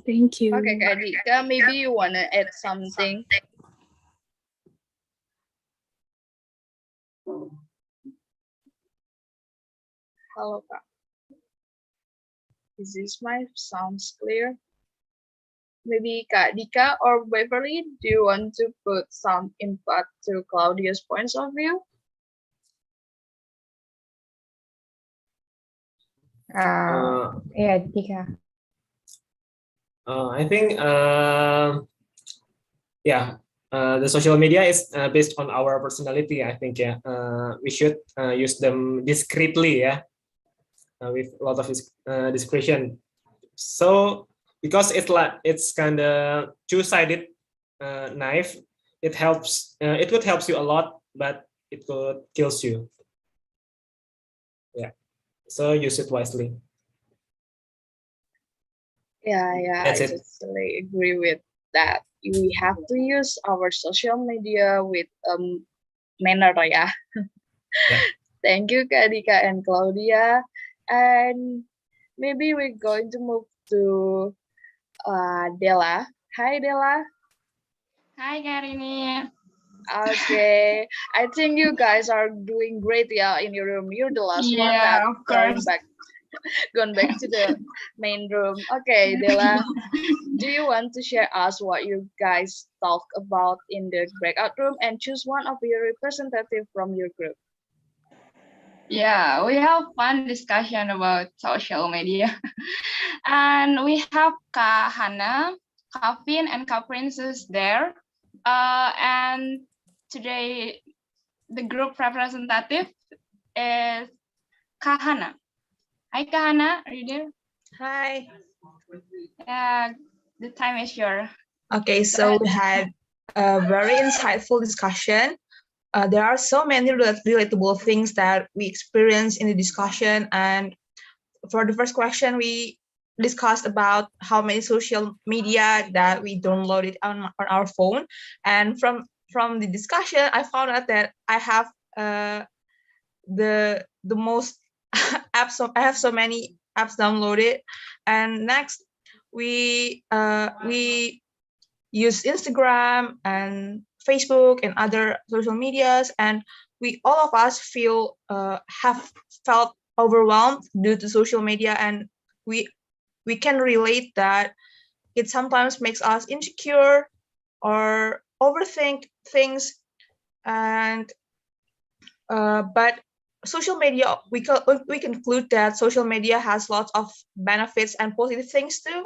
Thank you. Okay, Kadika, maybe you want to add something? Hello, Kak. Is this my sounds clear? Maybe Kak Dika or Beverly, do you want to put some input to Claudia's points of view? Yeah, Dika. I think yeah, the social media is based on our personality. I think we should use them discreetly, with a lot of discretion. So because it's kind of two-sided knife, it would help you a lot, but it could kills you. Yeah, so use it wisely. Yeah, That's I it. totally agree with that. We have to use our social media with manner, yeah. Thank you, Kak Dika and Claudia. And maybe we're going to move to Della. Hi, Della. Hi, Karini. Okay, I think you guys are doing great, yeah, in your room. You're the last one Yeah, that of course. going back to the main room. Okay, Della, do you want to share us what you guys talk about in the breakout room and choose one of your representative from your group? Yeah, we have fun discussion about social media. And we have Kak Hana, Kak Finn, and Kak Princess there. And today, the group representative is Kak Hana. Hi, Kak Hana, are you there? Hi. Yeah, the time is yours. Okay, so we had a very insightful discussion. There are so many relatable things that we experience in the discussion. And for the first question, we discussed about how many social media that we downloaded on our phone. And from the discussion, I found out that I have the most apps. I have so many apps downloaded. And next, we use Instagram and Facebook and other social medias, and we all of us have felt overwhelmed due to social media, and we can relate that it sometimes makes us insecure or overthink things. And but social media, we conclude that social media has lots of benefits and positive things too,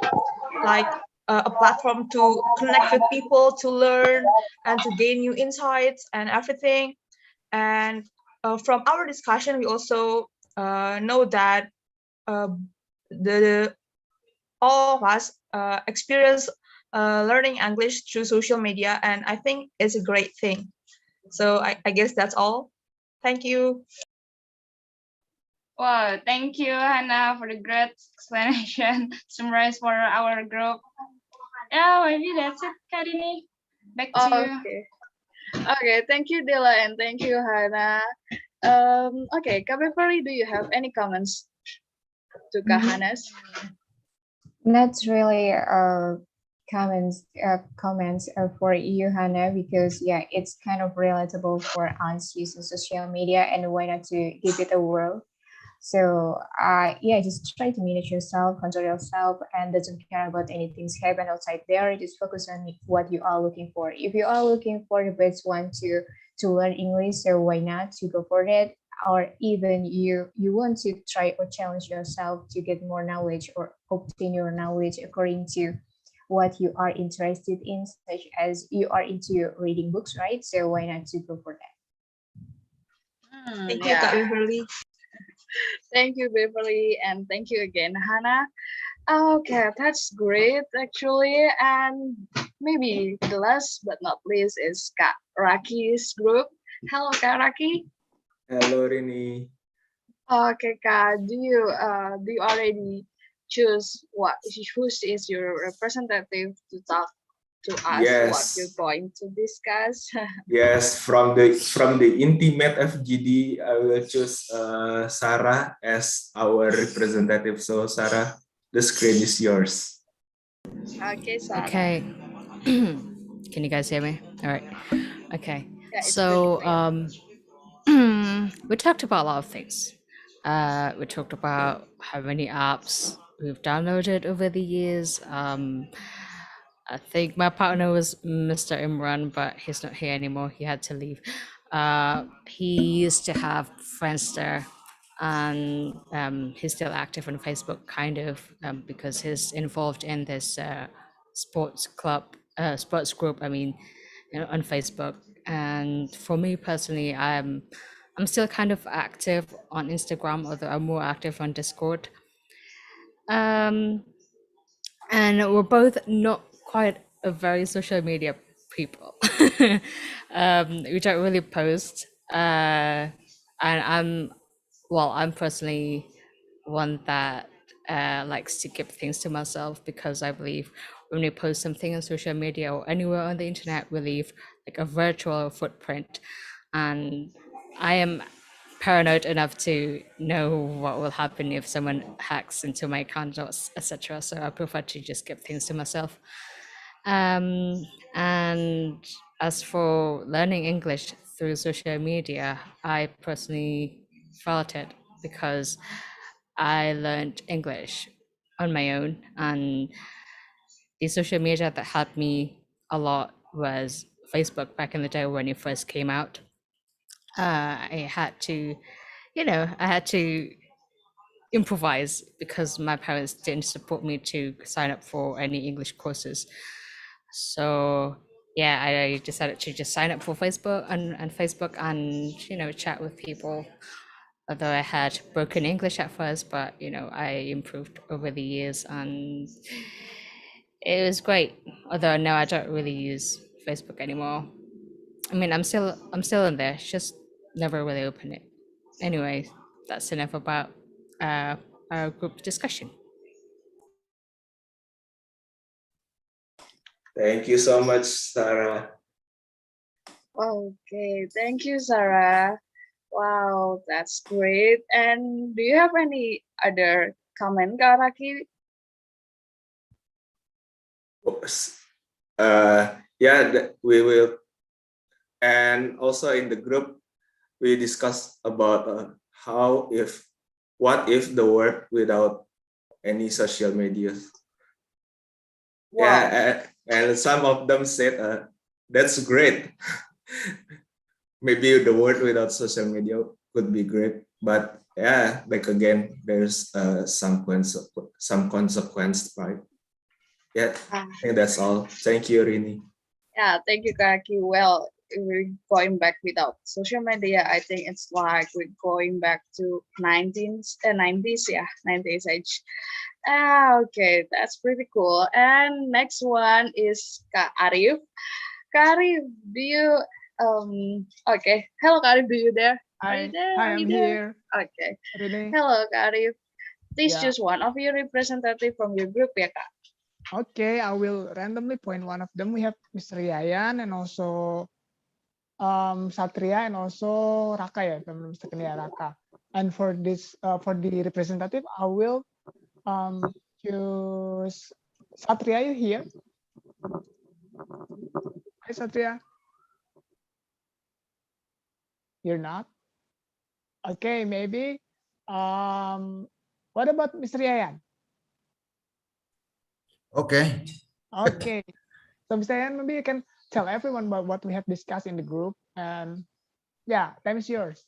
like a platform to connect with people, to learn and to gain new insights and everything. And from our discussion, we also know that all of us experience learning English through social media, and I think it's a great thing. So I guess that's all. Thank you. Wow, thank you, Hannah, for the great explanation, summarize for our group. Yeah, maybe that's it, Karini. Back to you. Okay, thank you, Della, and thank you, Hannah. Okay, Kak Beverly, do you have any comments to Kak Hannah's? That's really comments for you, Hannah, because yeah, it's kind of relatable for us using social media, and why not to give it a whirl. So yeah, just try to manage yourself, control yourself, and doesn't care about anything happen outside there. Just focus on what you are looking for. If you are looking for the best one to learn English, so why not to go for it? Or even you want to try or challenge yourself to get more knowledge or obtain your knowledge according to what you are interested in, such as you are into reading books, right? So why not to go for that? Thank you, Kak Beverly. Thank you, Beverly, and thank you again, Hannah. Okay, that's great, actually. And maybe the last but not least is Kak Raki's group. Hello, Kak Raki. Hello, Rini. Okay, Kak, do you already choose who is your representative to talk to us what Yes. you're going to discuss? Yes, from the intimate FGD, I will choose Sarah as our representative. So, Sarah, the screen is yours. Okay, Sarah. Okay. Can you guys hear me? All right. Okay. Yeah, it's So we talked about a lot of things. We talked about how many apps we've downloaded over the years. I think my partner was Mr. Imran, but he's not here anymore. He had to leave. He used to have Friendster, and he's still active on Facebook, kind of, because he's involved in this sports group. I mean, on Facebook. And for me personally, I'm still kind of active on Instagram, although I'm more active on Discord. And we're both not quite a very social media people. We don't really post. And I'm personally one that likes to keep things to myself, because I believe when we post something on social media or anywhere on the internet, we leave like a virtual footprint. And I am paranoid enough to know what will happen if someone hacks into my account, etc. So I prefer to just keep things to myself. And as for learning English through social media, I personally felt it because I learned English on my own, and the social media that helped me a lot was Facebook back in the day when it first came out. I had to improvise because my parents didn't support me to sign up for any English courses. So yeah, I decided to just sign up for Facebook and chat with people. Although I had broken English at first, but I improved over the years, and it was great. Although now I don't really use Facebook anymore. I mean, I'm still in there, just never really open it. Anyway, that's enough about our group discussion. Thank you so much, Sarah. Okay, thank you, Sarah. Wow, that's great. And do you have any other comment, Kak Raki? Yeah, we will. And also in the group, we discussed about what if the world without any social media. Wow. Yeah, and some of them said that's great. Maybe the world without social media could be great, but yeah, back again, there's some consequence, right? Yeah, I think that's all. Thank you, Rini. Yeah, thank you, Kaki. Well, if we're going back without social media, I think it's like we're going back to 90s, yeah, 90s age. Okay, that's pretty cool. And next one is Kak Arif. Kak Arif, do you okay. Hello, Kak Arif, do you there? Are you there? Hi, I'm here. Okay. Really? Hello, Kak Arif. Please Yeah. choose one of your representative from your group, ya, Kak. Okay, I will randomly point one of them. We have Mr. Yayan and also Satria and also Raka, ya, if I'm not mistaken, yeah, Raka. And for this, for the representative, I will choose Satria. You here? Hi, Satria. You're not? Okay, maybe. What about Mr. Yayan? Okay. Okay. So Mr. Yayan, maybe you can tell everyone about what we have discussed in the group. And yeah, time is yours.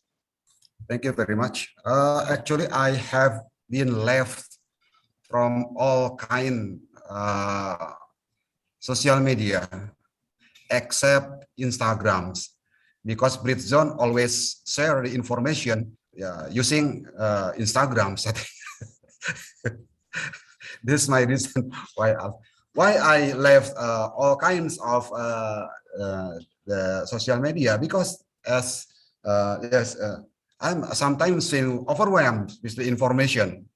Thank you very much. Actually, I have been left from all kind social media except Instagrams, because Britzone always share the information using Instagrams. This is my reason why I left all kinds of the social media, because as I'm sometimes feel overwhelmed with the information.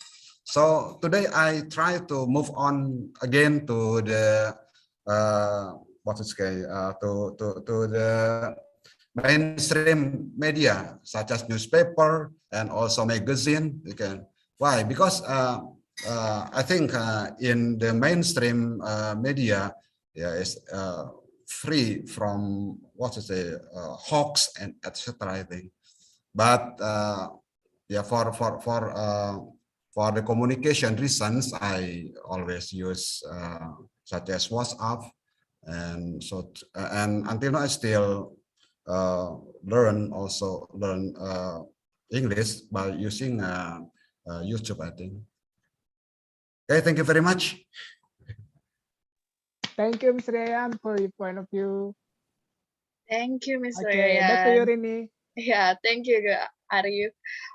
So today I try to move on again to the to the mainstream media such as newspaper and also magazine. Why? Because I think in the mainstream media, is free from hoax and etc. I think, but yeah, for the communication reasons, I always use such as WhatsApp, and so and until now I still learn English by using YouTube, I think. Okay, thank you very much. Thank you, Mr. Ryan, for your point of view. Thank you, Mr. Okay, back to you, Ryan. Rini. Yeah, thank you, Arif.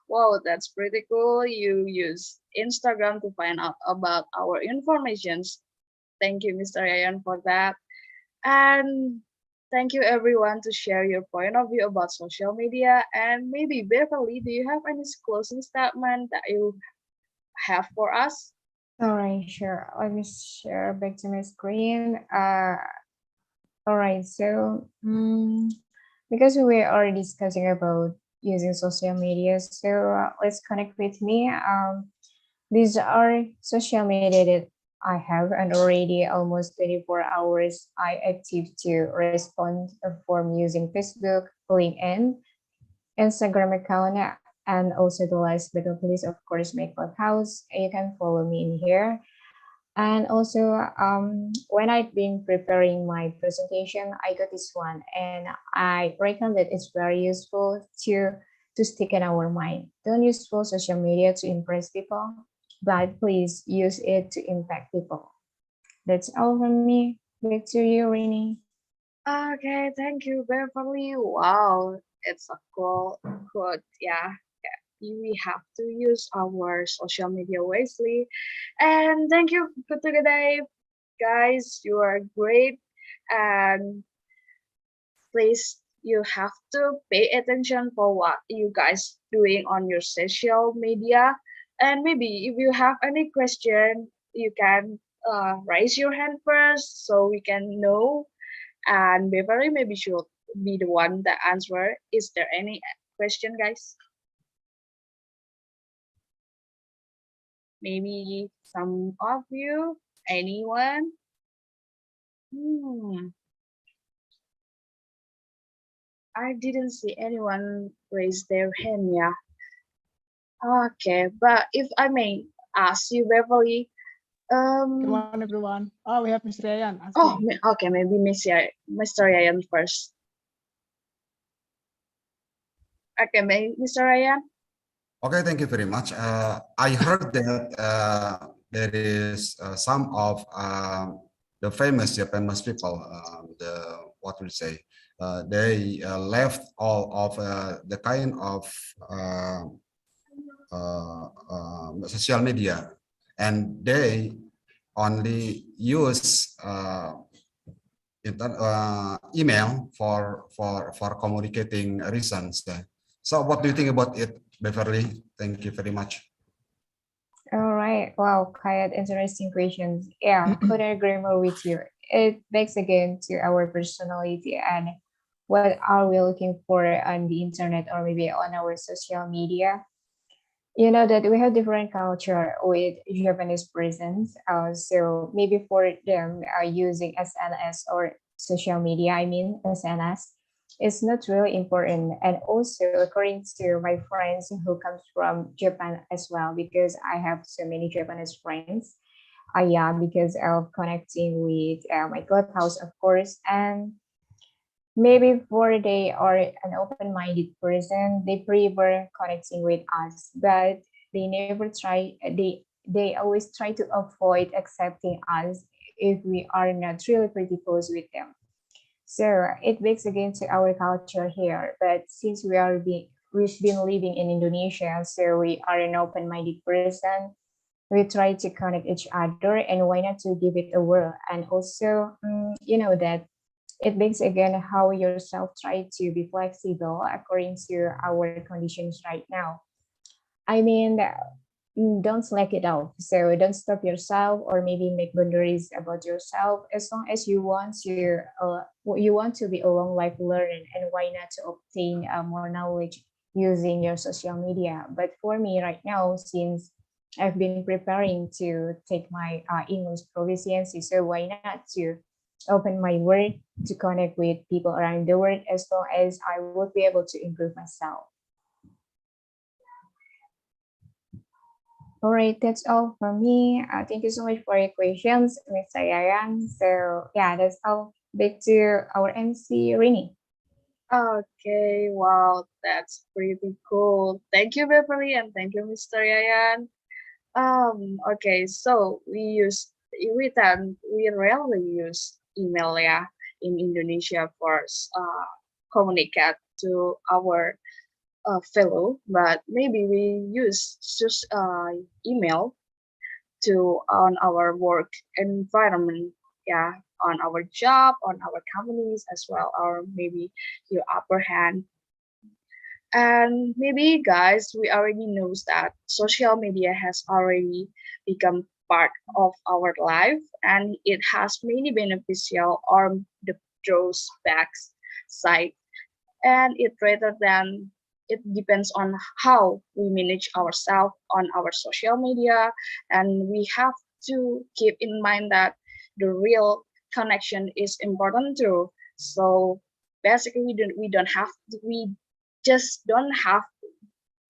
Wow, that's pretty cool. You use Instagram to find out about our informations. Thank you, Mr. Ryan, for that. And thank you, everyone, to share your point of view about social media. And maybe, Beverly, do you have any closing statement that you have for us? All right, sure. Let me share back to my screen. All right, so because we are discussing about using social media, so let's connect with me. These are social media that I have, and already almost 24 hours I active to respond from using Facebook, LinkedIn, Instagram account, and also the last but not least, of course, my Clubhouse. You can follow me in here. And also, when I've been preparing my presentation, I got this one, and I reckon that it's very useful to stick in our mind. Don't use full social media to impress people, but please use it to impact people. That's all from me. Back to you, Rini. Okay, thank you, Beverly. Wow, it's a cool quote. Yeah, we have to use our social media wisely. And thank you for today, guys. You are great. And please, you have to pay attention for what you guys doing on your social media. And maybe if you have any question, you can raise your hand first so we can know. And Beverly maybe should be the one that answer. Is there any question, guys? Maybe some of you, anyone? I didn't see anyone raise their hand, yeah. Okay, but if I may ask you, Beverly, Come on, everyone. Oh, we have Mr. Ryan. Oh, okay, maybe Mr. Ryan first. Okay, Mr. Ryan. Okay, thank you very much. I heard that there is some of the famous Japanese people, what will say, they left all of the kind of social media, and they only use email for communicating reasons. So what do you think about it, Beverly? Thank you very much. All right. Wow, quite interesting questions. Yeah, couldn't agree more with you. It begs again to our personality and what are we looking for on the internet or maybe on our social media. You know that we have different culture with Japanese persons. So maybe for them using SNS or social media, I mean SNS, is not really important. And also according to my friends who comes from Japan as well, because I have so many Japanese friends. Yeah, because of connecting with my Clubhouse, of course. And maybe for they are an open-minded person, they prefer connecting with us, but they never try, they always try to avoid accepting us if we are not really pretty close with them. So it begs again to our culture here, but since we've been living in Indonesia, so we are an open-minded person, we try to connect each other, and why not to give it a whirl. And also, you know that it begs again how yourself try to be flexible according to our conditions right now. I mean, don't slack it off. So don't stop yourself or maybe make boundaries about yourself. As long as you want to be a long life learner, and why not to obtain more knowledge using your social media. But for me right now, since I've been preparing to take my English proficiency, so why not to open my world to connect with people around the world, as long as I would be able to improve myself. All right, that's all from me. Thank you so much for your questions, Mr. Yayan. So yeah, that's all. Back to our MC, Rini. Okay, wow, that's pretty cool. Thank you, Beverly, and thank you, Mr. Yayan. Okay, so we rarely use email ya in Indonesia for communicate to our fellow, but maybe we use just email to on our work environment, yeah, on our job, on our companies as well, or maybe your upper hand. And maybe guys, we already knows that social media has already become part of our life, and it has many beneficial or the drawbacks side, and it depends on how we manage ourselves on our social media, and we have to keep in mind that the real connection is important too. So basically we just don't have,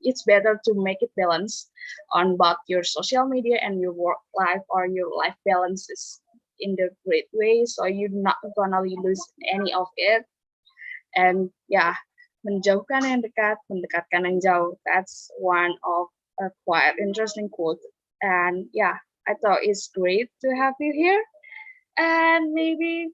it's better to make it balance on both your social media and your work life, or your life balances in the great way, so you're not gonna lose any of it. And yeah, menjauhkan yang dekat, mendekatkan yang jauh. That's one of a quite interesting quote. And yeah, I thought it's great to have you here. And maybe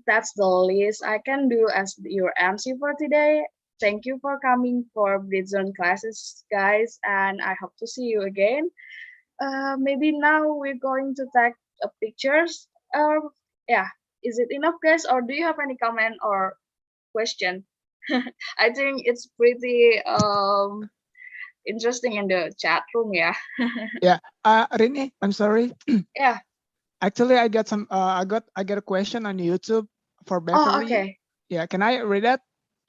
that's the least I can do as your MC for today. Thank you for coming for Britzone classes, guys, and I hope to see you again. Maybe now we're going to take pictures. Yeah, is it enough, guys, or do you have any comment or question? I think it's pretty interesting in the chat room, yeah. Yeah, Rini, I'm sorry. Yeah. Actually, I got a question on YouTube for Beverly. Oh, okay. Yeah, can I read that?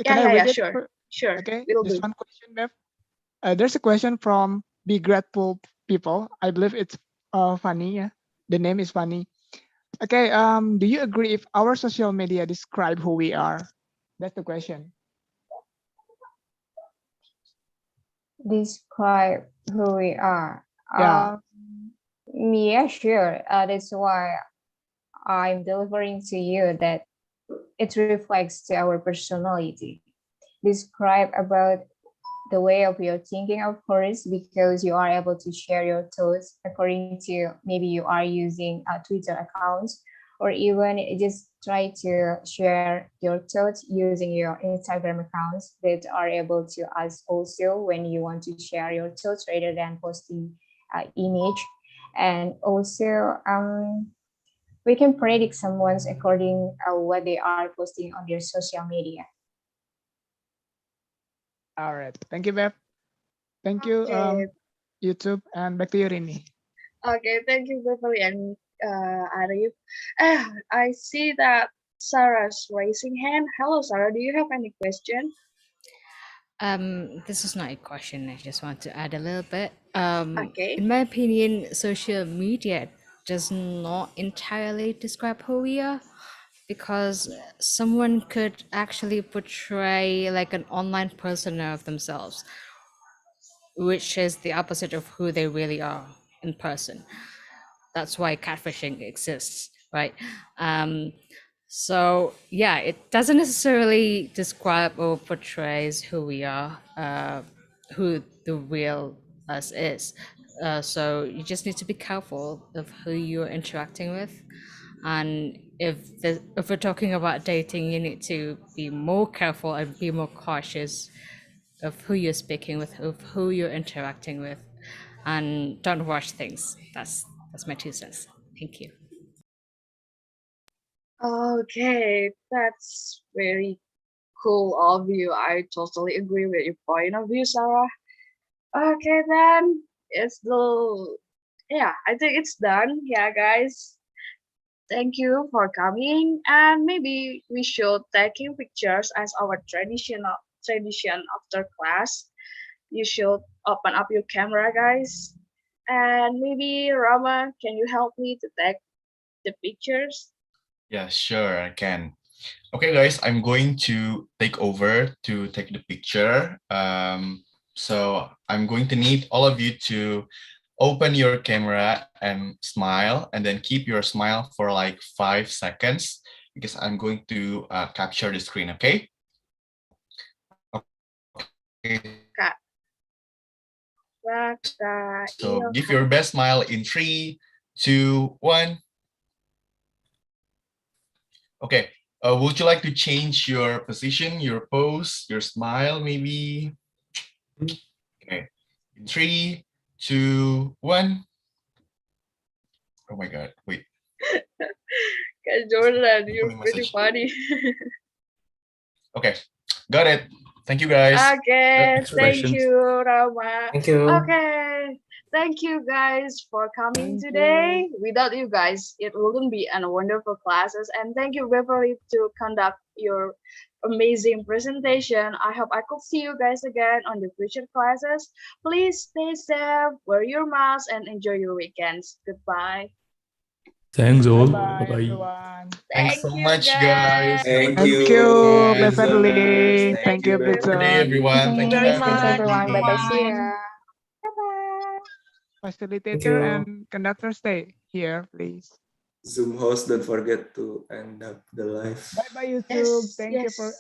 Yeah, Can I yeah, read yeah, it? sure, sure. Okay, Will just do. one question, Bev. There's a question from Be Grateful People. I believe it's funny. Yeah, the name is funny. Okay. Do you agree if our social media describe who we are? That's the question. Describe who we are. Yeah. Yeah, sure. That's why I'm delivering to you that it reflects to our personality. Describe about the way of your thinking, of course, because you are able to share your thoughts according to maybe you are using a Twitter accounts, or even just try to share your thoughts using your Instagram accounts that are able to us also when you want to share your thoughts rather than posting image. And also we can predict someone's according what they are posting on their social media. All right. Thank you, Bev. Thank you, Okay. YouTube, and back to you, Rini. Okay, thank you, Beverly and Arif. I see that Sarah's raising hand. Hello, Sarah. Do you have any question? This is not a question. I just want to add a little bit. Okay. In my opinion, social media does not entirely describe who we are, because someone could actually portray like an online persona of themselves, which is the opposite of who they really are in person. That's why catfishing exists, right? So yeah, it doesn't necessarily describe or portrays who we are, who the real us is. So you just need to be careful of who you're interacting with. And if we're talking about dating, you need to be more careful and be more cautious of who you're speaking with, of who you're interacting with, and don't rush things. That's my 2 cents. Thank you. Okay, that's very cool of you. I totally agree with your point of view, Sarah. Okay, then I think it's done. Yeah, guys. Thank you for coming, and maybe we should taking pictures as our tradition after class. You should open up your camera, guys, and maybe Rama, can you help me to take the pictures? Yeah, sure, I can. Okay, guys, I'm going to take over to take the picture. So I'm going to need all of you to open your camera and smile, and then keep your smile for like 5 seconds, because I'm going to capture the screen, okay? Okay. So give your best smile in 3, 2, 1. Okay. Would you like to change your position, your pose, your smile, maybe? Okay. In 3, 2, 1. Oh my God! Wait. Jordan, you're pretty funny. Okay, got it. Thank you, guys. Okay, thank you, Rama. Thank you. Okay, thank you guys for coming today. Without you guys, it wouldn't be a wonderful classes. And thank you, Beverly, to conduct your amazing presentation. I hope I could see you guys again on the future classes. Please stay safe, wear your mask, and enjoy your weekends. Goodbye. Thanks all. Bye, Bye-bye. everyone. Thanks so much, guys. Thank Thank you, you, Britzoners. Beverly. Thank Thank you, you, Good day, Britzone. everyone. Thank you very guys for much. Thanks joining. everyone. Bye bye. See ya. Facilitator and conductor, stay here, please. Zoom host, don't forget to end up the live. Bye bye, YouTube. Yes, Thank you yes. for